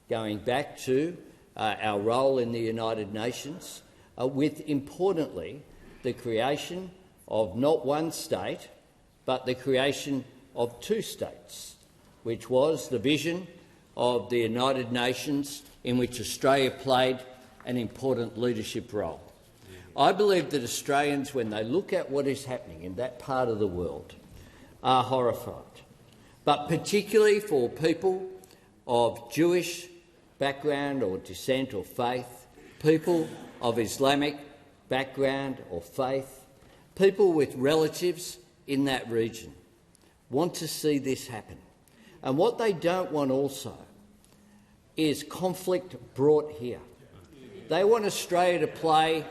going back to our role in the United Nations, with, importantly, the creation of not one state, but the creation of two states, which was the vision of the United Nations in which Australia played an important leadership role. I believe that Australians, when they look at what is happening in that part of the world, are horrified, but particularly for people of Jewish background or descent or faith, people of Islamic background or faith, people with relatives in that region want to see this happen. And what they don't want also is conflict brought here. They want Australia to play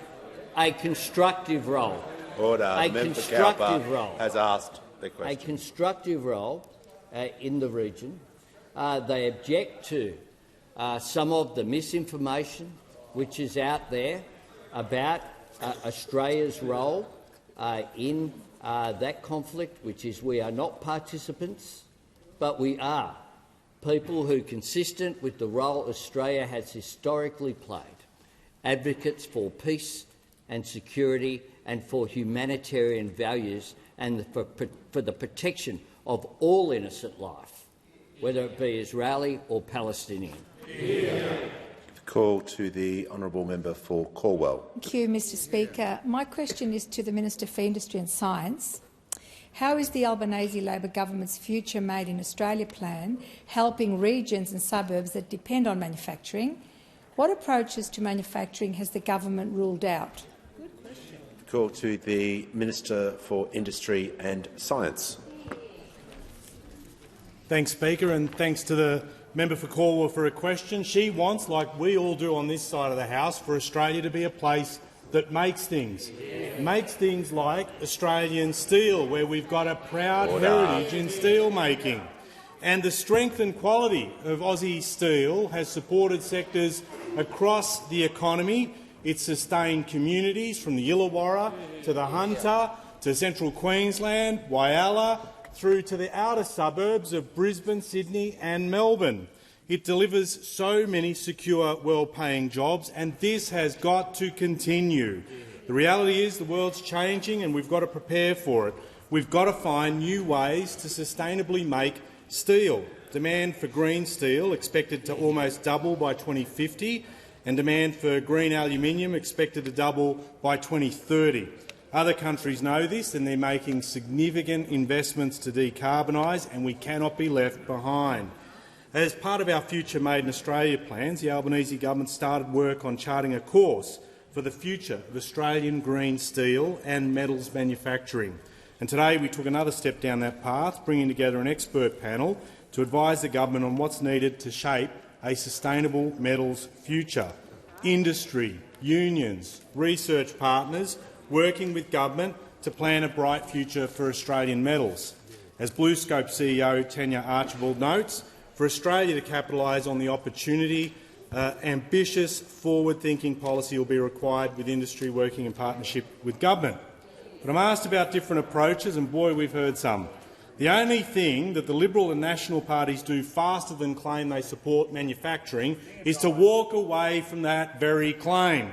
a constructive role. Order. A constructive role. Has asked the question. A constructive role in the region. They object to some of the misinformation which is out there about Australia's role in that conflict, which is we are not participants, but we are people who, consistent with the role Australia has historically played, advocates for peace and security and for humanitarian values and for the protection of all innocent life, whether it be Israeli or Palestinian. Call to the honourable member for Corwell. Thank you, Mr Speaker. My question is to the Minister for Industry and Science. How is the Albanese Labor government's Future Made in Australia plan helping regions and suburbs that depend on manufacturing? What approaches to manufacturing has the government ruled out? Call to the Minister for Industry and Science. Thanks, Speaker, and thanks to the member for Cornwall for a question. She wants, like we all do on this side of the House, for Australia to be a place that makes things. Makes things like Australian steel, where we've got a proud heritage in steel making. And the strength and quality of Aussie steel has supported sectors across the economy. It's sustained communities from the Illawarra to the Hunter to central Queensland, Whyalla, through to the outer suburbs of Brisbane, Sydney and Melbourne. It delivers so many secure, well-paying jobs, and this has got to continue. The reality is the world's changing and we've got to prepare for it. We've got to find new ways to sustainably make steel. Demand for green steel expected to almost double by 2050, and demand for green aluminium expected to double by 2030. Other countries know this and they're making significant investments to decarbonise, and we cannot be left behind. As part of our Future Made in Australia plans, the Albanese government started work on charting a course for the future of Australian green steel and metals manufacturing. And today we took another step down that path, bringing together an expert panel to advise the government on what's needed to shape a sustainable metals future. Industry, unions, research partners working with government to plan a bright future for Australian metals. As BlueScope CEO Tanya Archibald notes, for Australia to capitalise on the opportunity, ambitious, forward-thinking policy will be required, with industry working in partnership with government. But I'm asked about different approaches, and boy, we've heard some. The only thing that the Liberal and National parties do faster than claim they support manufacturing is to walk away from that very claim.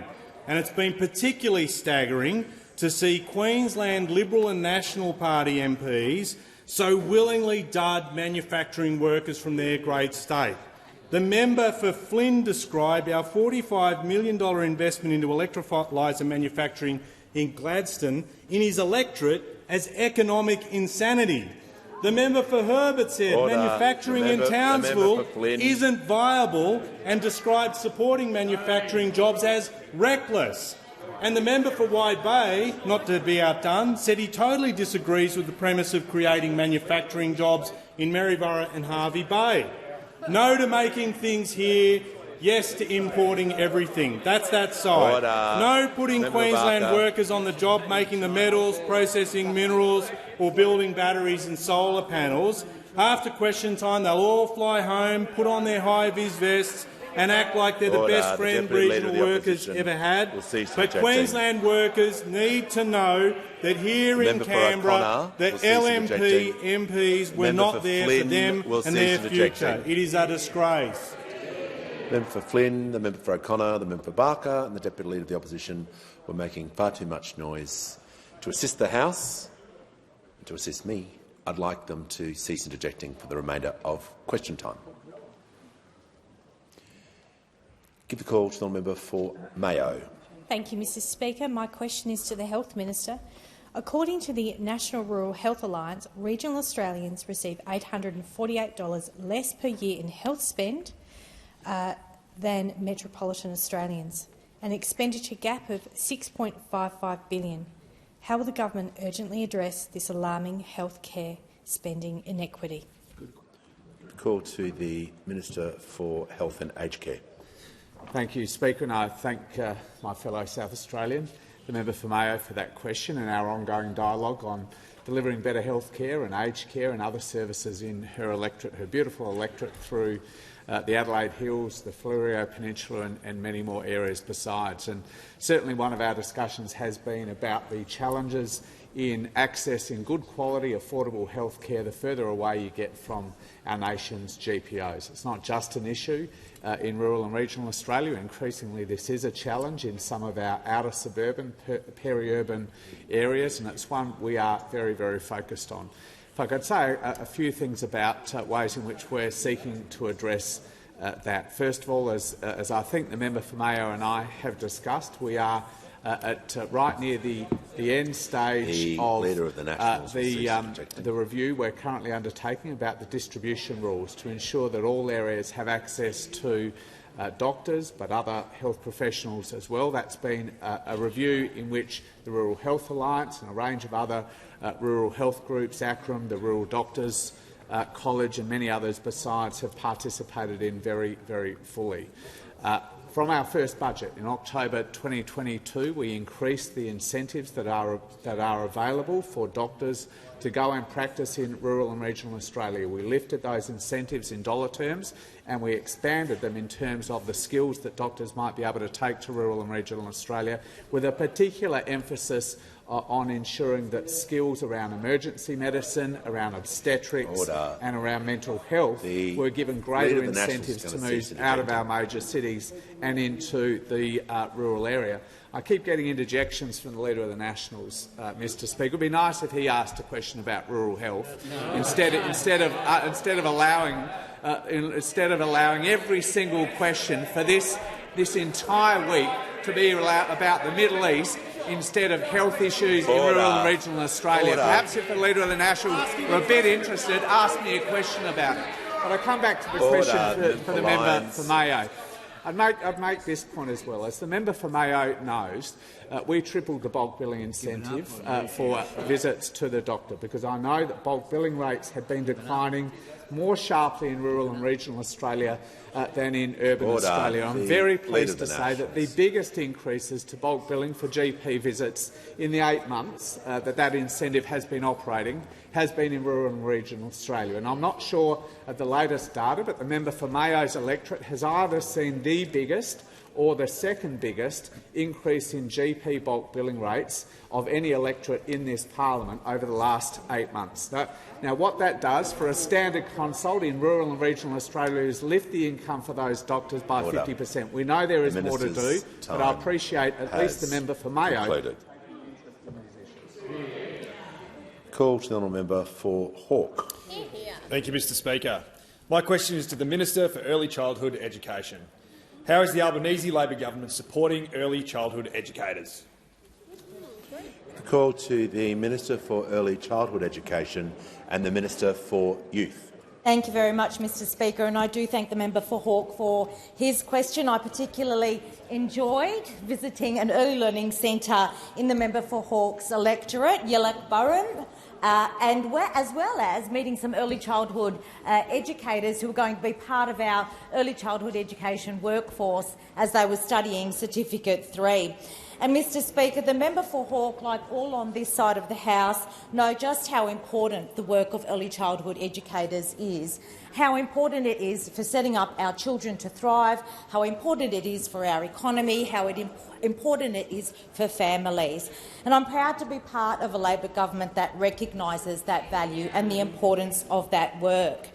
And it's been particularly staggering to see Queensland Liberal and National Party MPs so willingly dud manufacturing workers from their great state. The member for Flynn described our $45 million investment into electrolyser manufacturing in Gladstone in his electorate as economic insanity. The member for Herbert said manufacturing in Townsville isn't viable and described supporting manufacturing jobs as reckless. And the member for Wide Bay, not to be outdone, said he totally disagrees with the premise of creating manufacturing jobs in Maryborough and Hervey Bay. No to making things here. Yes to importing everything. That's that side. Order. No putting Member Queensland Barker. workers on the job making the metals, processing minerals or building batteries and solar panels. After question time, they'll all fly home, put on their high-vis vests and act like they're the Order. best The friend Deputy Leader of regional the workers Opposition ever had. will cease But objecting. Queensland workers need to know that here in Member for Canberra, O'Connor the will cease LNP objecting. MPs were Member not for there Flynn for them will and their cease future. objecting. It is a disgrace. Member for Flynn, the member for O'Connor, the member for Barker and the Deputy Leader of the Opposition were making far too much noise. To assist the House and to assist me, I'd like them to cease interjecting for the remainder of question time. Give the call to the member for Mayo. Thank you, Mr Speaker. My question is to the Health Minister. According to the National Rural Health Alliance, regional Australians receive $848 less per year in health spend than metropolitan Australians, an expenditure gap of $6.55 billion. How will the government urgently address this alarming health care spending inequity? Call to the Minister for Health and Aged Care. Thank you, Speaker, and I thank my fellow South Australian, the member for Mayo, for that question and our ongoing dialogue on delivering better health care and aged care and other services in her electorate, her beautiful electorate, through the Adelaide Hills, the Fleurieu Peninsula and many more areas besides. And certainly one of our discussions has been about the challenges in accessing good quality, affordable health care the further away you get from our nation's GPOs. It's not just an issue in rural and regional Australia. Increasingly this is a challenge in some of our outer suburban, peri-urban areas, and it's one we are very, very focused on. If I could say a few things about ways in which we're seeking to address that. First of all, as I think the member for Mayo and I have discussed, we are right near the end stage of the review we're currently undertaking about the distribution rules to ensure that all areas have access to doctors but other health professionals as well. That's been a review in which the Rural Health Alliance and a range of other rural health groups, ACRM, the Rural Doctors College and many others besides have participated in very, very fully. From our first budget in October 2022, we increased the incentives that are available for doctors to go and practice in rural and regional Australia. We lifted those incentives in dollar terms and we expanded them in terms of the skills that doctors might be able to take to rural and regional Australia, with a particular emphasis on ensuring that skills around emergency medicine, around obstetrics and around mental health were given greater incentives to move out of our major cities and into the rural area. I keep getting interjections from the Leader of the Nationals, Mr Speaker. It would be nice if he asked a question about rural health instead of allowing every single question for this entire week to be about the Middle East instead of health issues in rural and regional Australia. Perhaps if the Leader of the Nationals were a bit interested, ask me a question about it. But I come back to the question for the member for Mayo. I'd make this point as well. As the member for Mayo knows, we tripled the bulk billing incentive for visits to the doctor, because I know that bulk billing rates have been declining more sharply in rural and regional Australia than in urban Australia. I'm very pleased to say that the biggest increases to bulk billing for GP visits in the 8 months that incentive has been operating has been in rural and regional Australia. And I'm not sure of the latest data, but the member for Mayo's electorate has either seen the biggest or the second biggest increase in GP bulk billing rates of any electorate in this parliament over the last 8 months. Now, what that does for a standard consult in rural and regional Australia is lift the income for those doctors by 50%. We know there is more to do, but I appreciate at least the member for Mayo. Concluded. Call to the honourable member for Hawke. Thank you, Mr Speaker. My question is to the Minister for Early Childhood Education. How is the Albanese Labor government supporting early childhood educators? Call to the Minister for Early Childhood Education and the Minister for Youth. Thank you very much, Mr Speaker, and I do thank the member for Hawke for his question. I particularly enjoyed visiting an early learning centre in the member for Hawke's electorate, Yellak Burren, as well as meeting some early childhood educators who are going to be part of our early childhood education workforce as they were studying Certificate 3. And, Mr Speaker, the member for Hawke, like all on this side of the House, know just how important the work of early childhood educators is, how important it is for setting up our children to thrive, how important it is for our economy, how important it is for families. And I'm proud to be part of a Labor government that recognises that value and the importance of that work.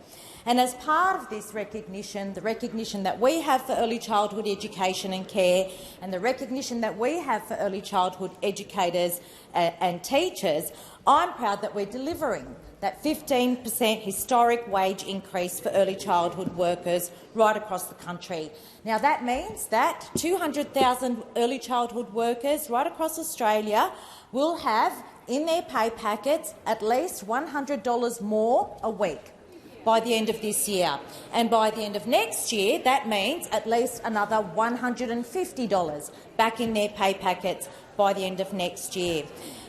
And as part of this recognition, the recognition that we have for early childhood education and care, and the recognition that we have for early childhood educators and teachers, I'm proud that we're delivering that 15% historic wage increase for early childhood workers right across the country. Now, that means that 200,000 early childhood workers right across Australia will have in their pay packets at least $100 more a week by the end of this year. And by the end of next year, that means at least another $150 back in their pay packets by the end of next year.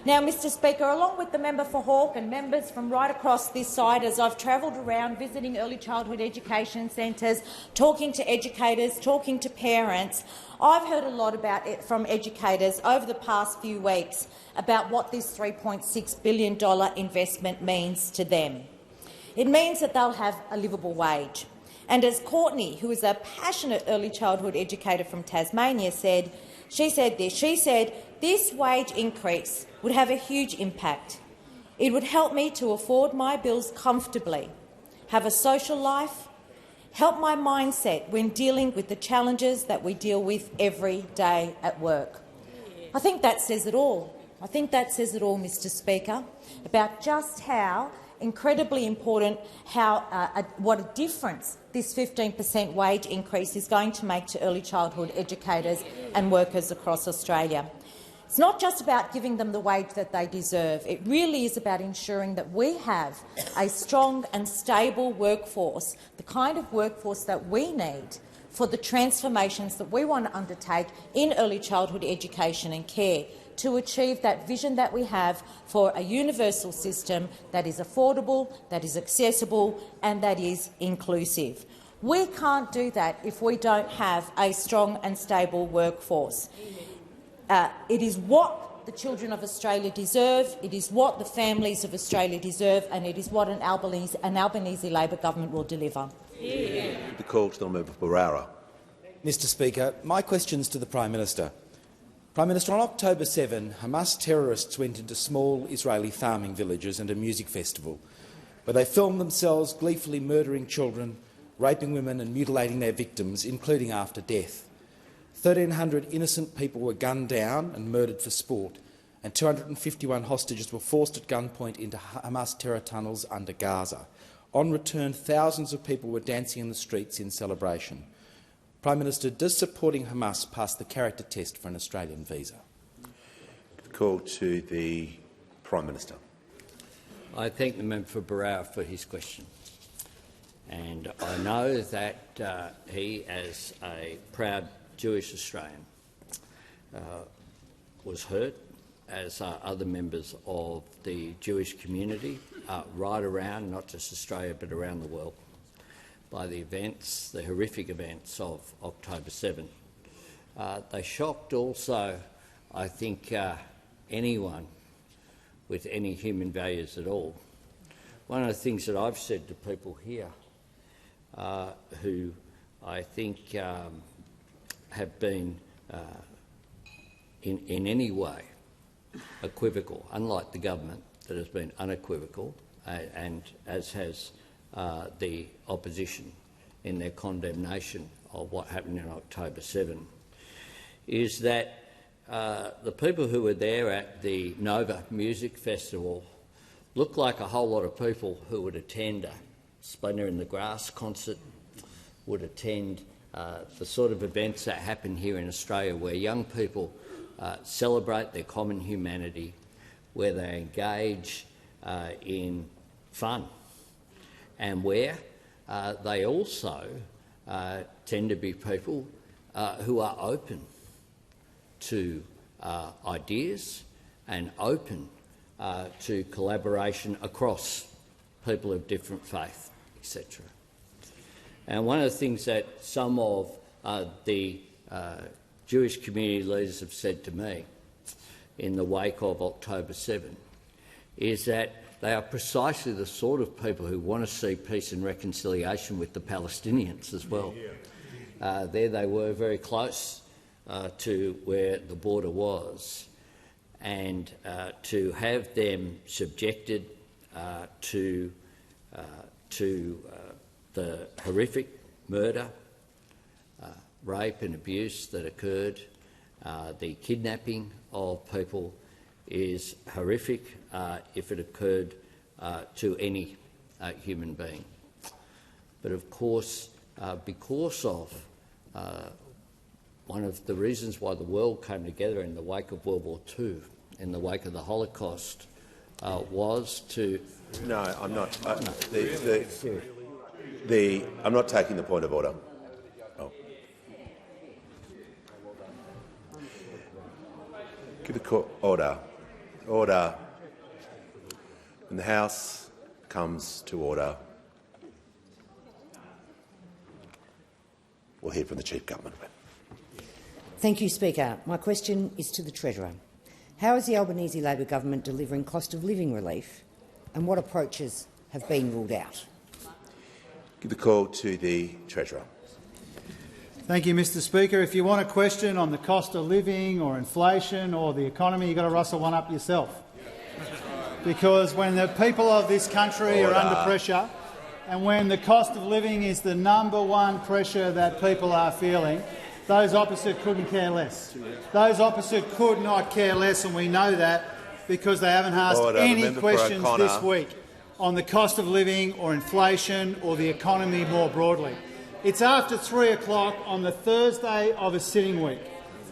Now, Mr Speaker, along with the member for Hawke and members from right across this side, as I've travelled around visiting early childhood education centres, talking to educators, talking to parents, I've heard a lot about it from educators over the past few weeks about what this $3.6 billion investment means to them. It means that they'll have a livable wage. And as Courtney, who is a passionate early childhood educator from Tasmania, said, she said, this wage increase would have a huge impact. It would help me to afford my bills comfortably, have a social life, help my mindset when dealing with the challenges that we deal with every day at work. I think that says it all. I think that says it all, Mr Speaker, about just how incredibly important, what a difference this 15% wage increase is going to make to early childhood educators and workers across Australia. It's not just about giving them the wage that they deserve. It really is about ensuring that we have a strong and stable workforce, the kind of workforce that we need for the transformations that we want to undertake in early childhood education and care to achieve that vision that we have for a universal system that is affordable, that is accessible and that is inclusive. We can't do that if we don't have a strong and stable workforce. It is what the children of Australia deserve, it is what the families of Australia deserve, and it is what an Albanese Labor government will deliver. The call to the member for Barara. Mr Speaker, my question is to the Prime Minister. Prime Minister, on October 7, Hamas terrorists went into small Israeli farming villages and a music festival, where they filmed themselves gleefully murdering children, raping women and mutilating their victims, including after death. 1,300 innocent people were gunned down and murdered for sport, and 251 hostages were forced at gunpoint into Hamas terror tunnels under Gaza. On return, thousands of people were dancing in the streets in celebration. Prime Minister, does supporting Hamas pass the character test for an Australian visa? Call to the Prime Minister. I thank the member for Barara for his question. And I know that he, as a proud Jewish Australian, was hurt, as are other members of the Jewish community right around, not just Australia but around the world, by the events, the horrific events of October 7. They shocked also, I think, anyone with any human values at all. One of the things that I've said to people here who I think have been in any way equivocal, unlike the government that has been unequivocal, and as has the opposition in their condemnation of what happened in October 7, is that the people who were there at the Nova Music Festival look like a whole lot of people who would attend a Splendour in the Grass concert, would attend the sort of events that happen here in Australia where young people celebrate their common humanity, where they engage in fun, and where they also tend to be people who are open to ideas and open to collaboration across people of different faith, etc. And one of the things that some of the Jewish community leaders have said to me in the wake of October 7 is that they are precisely the sort of people who want to see peace and reconciliation with the Palestinians as well. There they were, very close to where the border was, and to have them subjected to the horrific murder, rape and abuse that occurred, the kidnapping of people is horrific if it occurred to any human being. But of course, because of one of the reasons why the world came together in the wake of World War II, in the wake of the Holocaust, was to... No, I'm not. I'm not taking the point of order. Oh. Give the court order. Order. When the House comes to order, we'll hear from the Chief Government Whip. Thank you, Speaker. My question is to the Treasurer. How is the Albanese Labor government delivering cost of living relief, and what approaches have been ruled out? Give the call to the Treasurer. Thank you, Mr Speaker. If you want a question on the cost of living or inflation or the economy, you've got to rustle one up yourself. Because when the people of this country are under pressure, and when the cost of living is the #1 pressure that people are feeling, those opposite couldn't care less. Those opposite could not care less, and we know that because they haven't asked any questions this week on the cost of living or inflation or the economy more broadly. It's after 3 o'clock on the Thursday of a sitting week,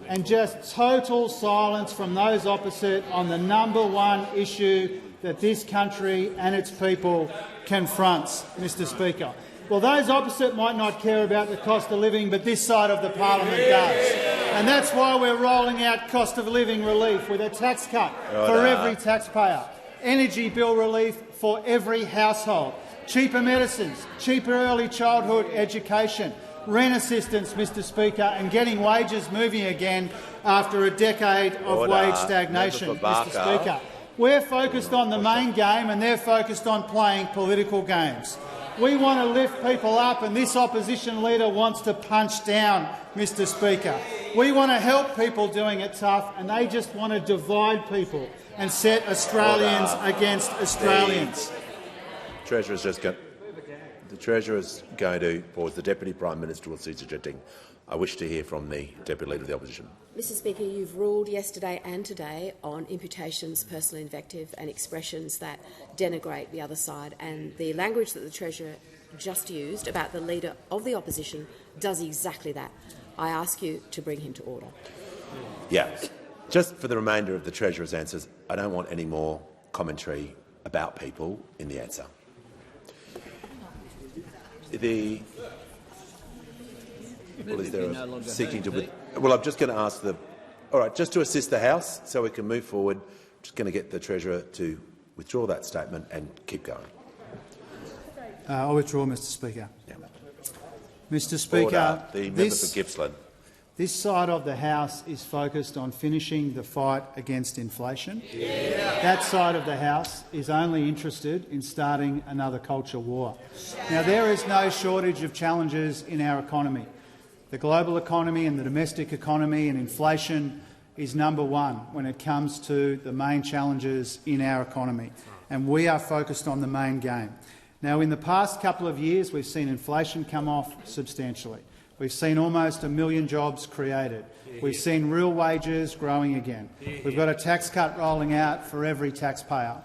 and just total silence from those opposite on the #1 issue that this country and its people confronts, Mr Speaker. Well, those opposite might not care about the cost of living, but this side of the parliament does. And that's why we're rolling out cost of living relief with a tax cut for every taxpayer, energy bill relief for every household, cheaper medicines, cheaper early childhood education, rent assistance, Mr Speaker, and getting wages moving again after a decade of wage stagnation, Mr Speaker. We're focused on the main game and they're focused on playing political games. We want to lift people up, and this opposition leader wants to punch down, Mr Speaker. We want to help people doing it tough, and they just want to divide people and set Australians against Australians. The Treasurer is going to pause. The Deputy Prime Minister will cease objecting. I wish to hear from the Deputy Leader of the Opposition. Mr Speaker, you've ruled yesterday and today on imputations, personal invective and expressions that denigrate the other side, and the language that the Treasurer just used about the Leader of the Opposition does exactly that. I ask you to bring him to order. Yeah. Just for the remainder of the Treasurer's answers, I don't want any more commentary about people in the answer. Well, I'm just going to ask the... All right, just to assist the House so we can move forward, I'm just going to get the Treasurer to withdraw that statement and keep going. I'll withdraw, Mr Speaker. Yeah. Mr Speaker, the member for Gippsland. This side of the House is focused on finishing the fight against inflation. Yeah. That side of the House is only interested in starting another culture war. Now, there is no shortage of challenges in our economy. The global economy and the domestic economy and inflation is #1 when it comes to the main challenges in our economy, and we are focused on the main game. Now, in the past couple of years, we've seen inflation come off substantially. We've seen almost 1 million jobs created. We've seen real wages growing again. We've got a tax cut rolling out for every taxpayer,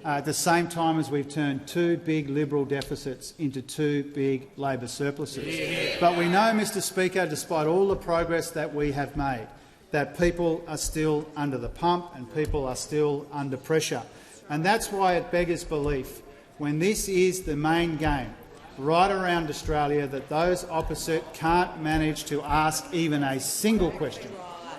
at the same time as we've turned 2 big Liberal deficits into 2 big Labor surpluses. But we know, Mr Speaker, despite all the progress that we have made, that people are still under the pump and people are still under pressure. And that's why it beggars belief, when this is the main game right around Australia, that those opposite can't manage to ask even a single question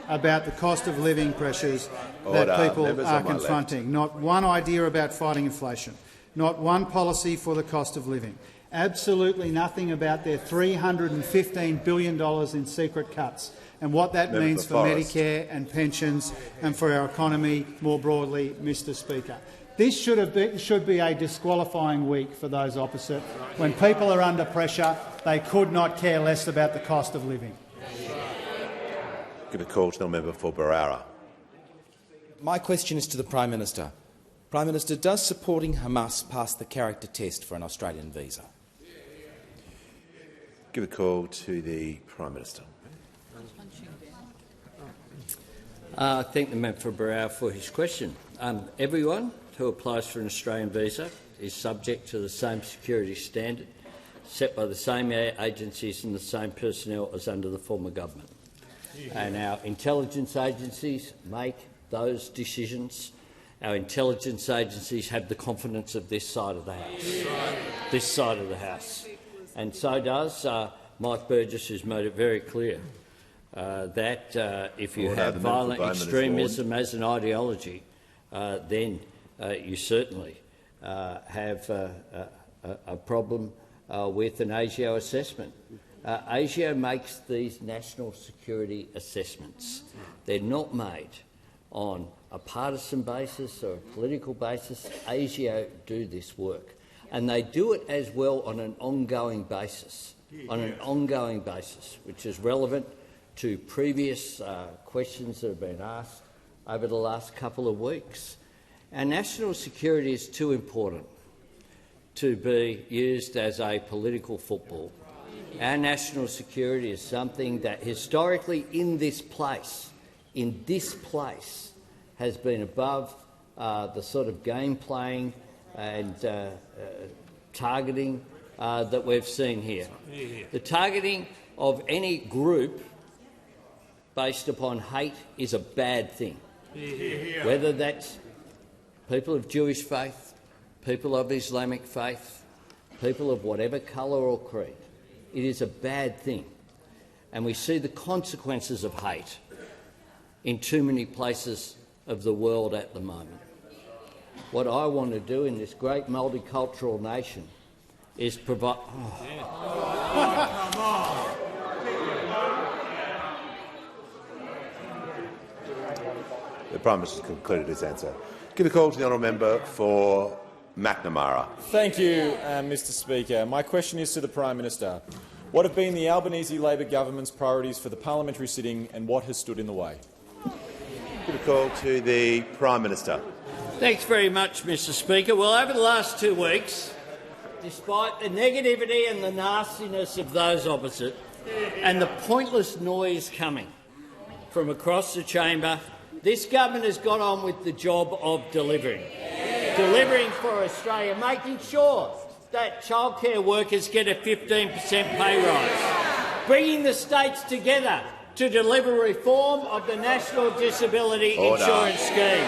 about the cost of living pressures Order. that people Members are on my confronting. Not one idea about fighting inflation. Not one policy for the cost of living. Absolutely nothing about their $315 billion in secret cuts and what that means for Medicare and pensions and for our economy more broadly, Mr Speaker. This should be a disqualifying week for those opposite. When people are under pressure, they could not care less about the cost of living. Give a call to the member for Barara. My question is to the Prime Minister. Prime Minister, does supporting Hamas pass the character test for an Australian visa? Give a call to the Prime Minister. I thank the member for Barara for his question. Everyone who applies for an Australian visa is subject to the same security standard set by the same agencies and the same personnel as under the former government. And our intelligence agencies make those decisions. Our intelligence agencies have the confidence of this side of the House. This side of the House. And so does Mike Burgess, who's made it very clear that if you have violent extremism as an ideology, then you certainly have a problem with an ASIO assessment. ASIO makes these national security assessments. They're not made on a partisan basis or a political basis. ASIO do this work, and they do it as well on an ongoing basis, which is relevant to previous questions that have been asked over the last couple of weeks. Our national security is too important to be used as a political football. Our national security is something that historically in this place, has been above the sort of game playing and targeting that we've seen here. The targeting of any group based upon hate is a bad thing, whether that's people of Jewish faith, people of Islamic faith, people of whatever colour or creed. It is a bad thing, and we see the consequences of hate in too many places of the world at the moment. What I want to do in this great multicultural nation is provide... The Prime Minister has concluded his answer. Give a call to the honourable member for McNamara. Thank you, Mr Speaker. My question is to the Prime Minister. What have been the Albanese Labor government's priorities for the parliamentary sitting, and what has stood in the way? Give a call to the Prime Minister. Thanks very much, Mr Speaker. Well, over the last 2 weeks, despite the negativity and the nastiness of those opposite and the pointless noise coming from across the chamber, this government has got on with the job of delivering for Australia, making sure that childcare workers get a 15% pay rise, bringing the states together to deliver reform of the National Disability Insurance Scheme,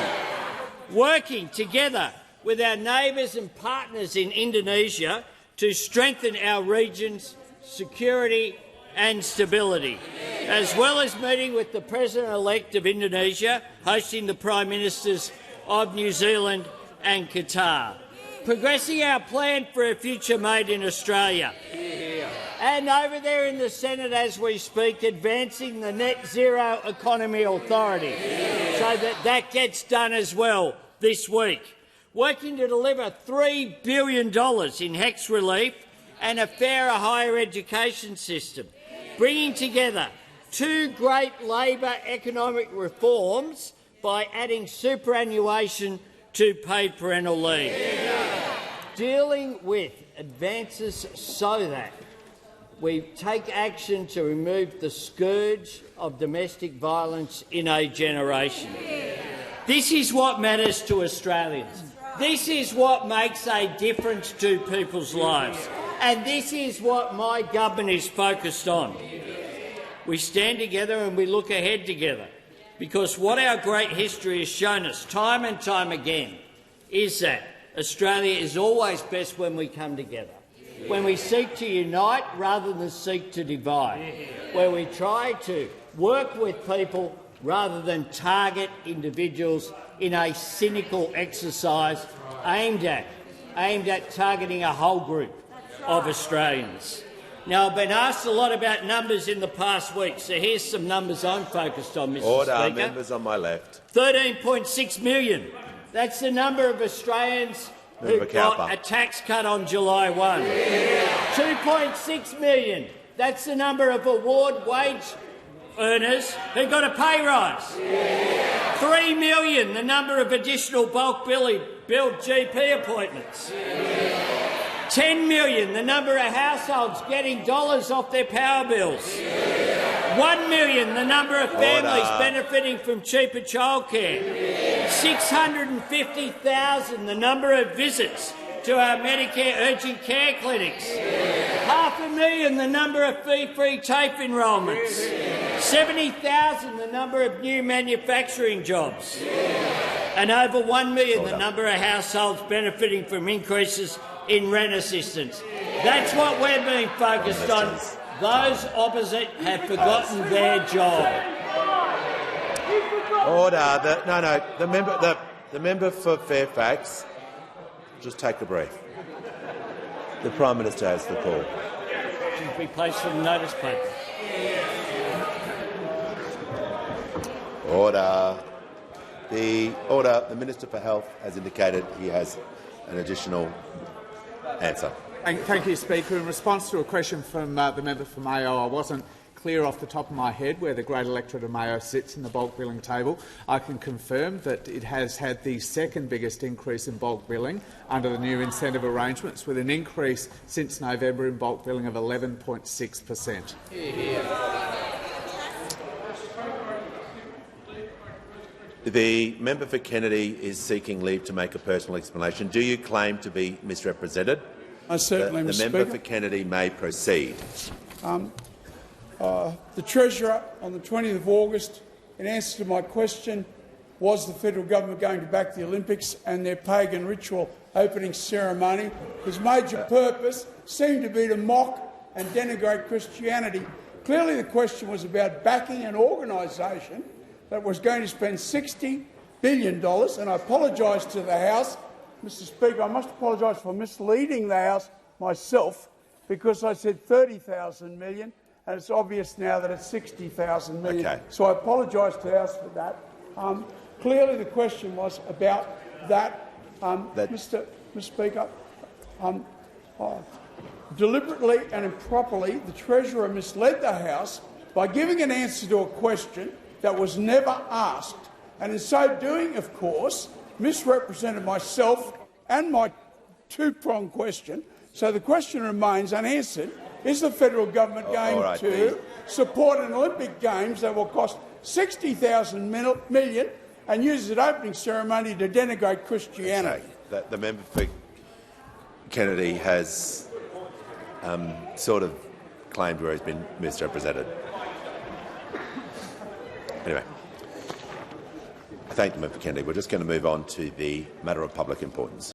working together with our neighbours and partners in Indonesia to strengthen our region's security and stability, as well as meeting with the President-elect of Indonesia, hosting the Prime Ministers of New Zealand and Qatar, progressing our plan for a future made in Australia, and over there in the Senate as we speak, advancing the Net Zero Economy Authority so that gets done as well this week, working to deliver $3 billion in HECS relief and a fairer higher education system, bringing together two great Labor economic reforms by adding superannuation to paid parental leave, dealing with advances so that we take action to remove the scourge of domestic violence in a generation. This is what matters to Australians. This is what makes a difference to people's lives. And this is what my government is focused on. We stand together and we look ahead together, because what our great history has shown us time and time again is that Australia is always best when we come together, when we seek to unite rather than seek to divide, where we try to work with people rather than target individuals in a cynical exercise aimed at targeting a whole group of Australians. Now, I've been asked a lot about numbers in the past week, so here's some numbers I'm focused on, Mr. Order. Speaker. Members on my left. 13.6 million. That's the number of Australians who got a tax cut on July 1. 2.6 million. That's the number of award wage earners who got a pay rise. 3 million, the number of additional bulk billed GP appointments. 10 million, the number of households getting dollars off their power bills. 1 million, the number of families benefiting from cheaper childcare. 650,000, the number of visits to our Medicare urgent care clinics. 500,000, the number of fee-free TAFE enrolments. 70,000, the number of new manufacturing jobs. And over 1 million, the number of households benefiting from increases in rent assistance. That's what we're being focused on. Those opposite have forgotten their job. Order. The member for Fairfax. Just take a breath. The Prime Minister has the call. Should be placed on the notice paper. Order. The Minister for Health has indicated he has an additional answer. Thank you, Speaker. In response to a question from the member for Mayo, I wasn't clear off the top of my head where the great electorate of Mayo sits in the bulk billing table. I can confirm that it has had the second biggest increase in bulk billing under the new incentive arrangements, with an increase since November in bulk billing of 11.6%. The member for Kennedy is seeking leave to make a personal explanation. Do you claim to be misrepresented? I certainly, The Mr. member Speaker. for Kennedy may proceed. The Treasurer, on the 20th of August, in answer to my question, was the federal government going to back the Olympics and their pagan ritual opening ceremony, whose major purpose seemed to be to mock and denigrate Christianity? Clearly the question was about backing an organisation that was going to spend $60 billion, and I apologise to the House. Mr. Speaker, I must apologise for misleading the House myself, because I said $30,000 million, and it's obvious now that it's $60,000 million. Okay. So I apologise to the House for that. Clearly the question was about that. Mr. Speaker, deliberately and improperly, the Treasurer misled the House by giving an answer to a question that was never asked, and in so doing, of course, misrepresented myself and my two-pronged question. So the question remains unanswered. Is the federal government going to support an Olympic Games that will cost $60,000 million and use its opening ceremony to denigrate Christianity? Okay. The member for Kennedy has sort of claimed where he's been misrepresented. Anyway, I thank the member for Kennedy. We're just going to move on to the matter of public importance.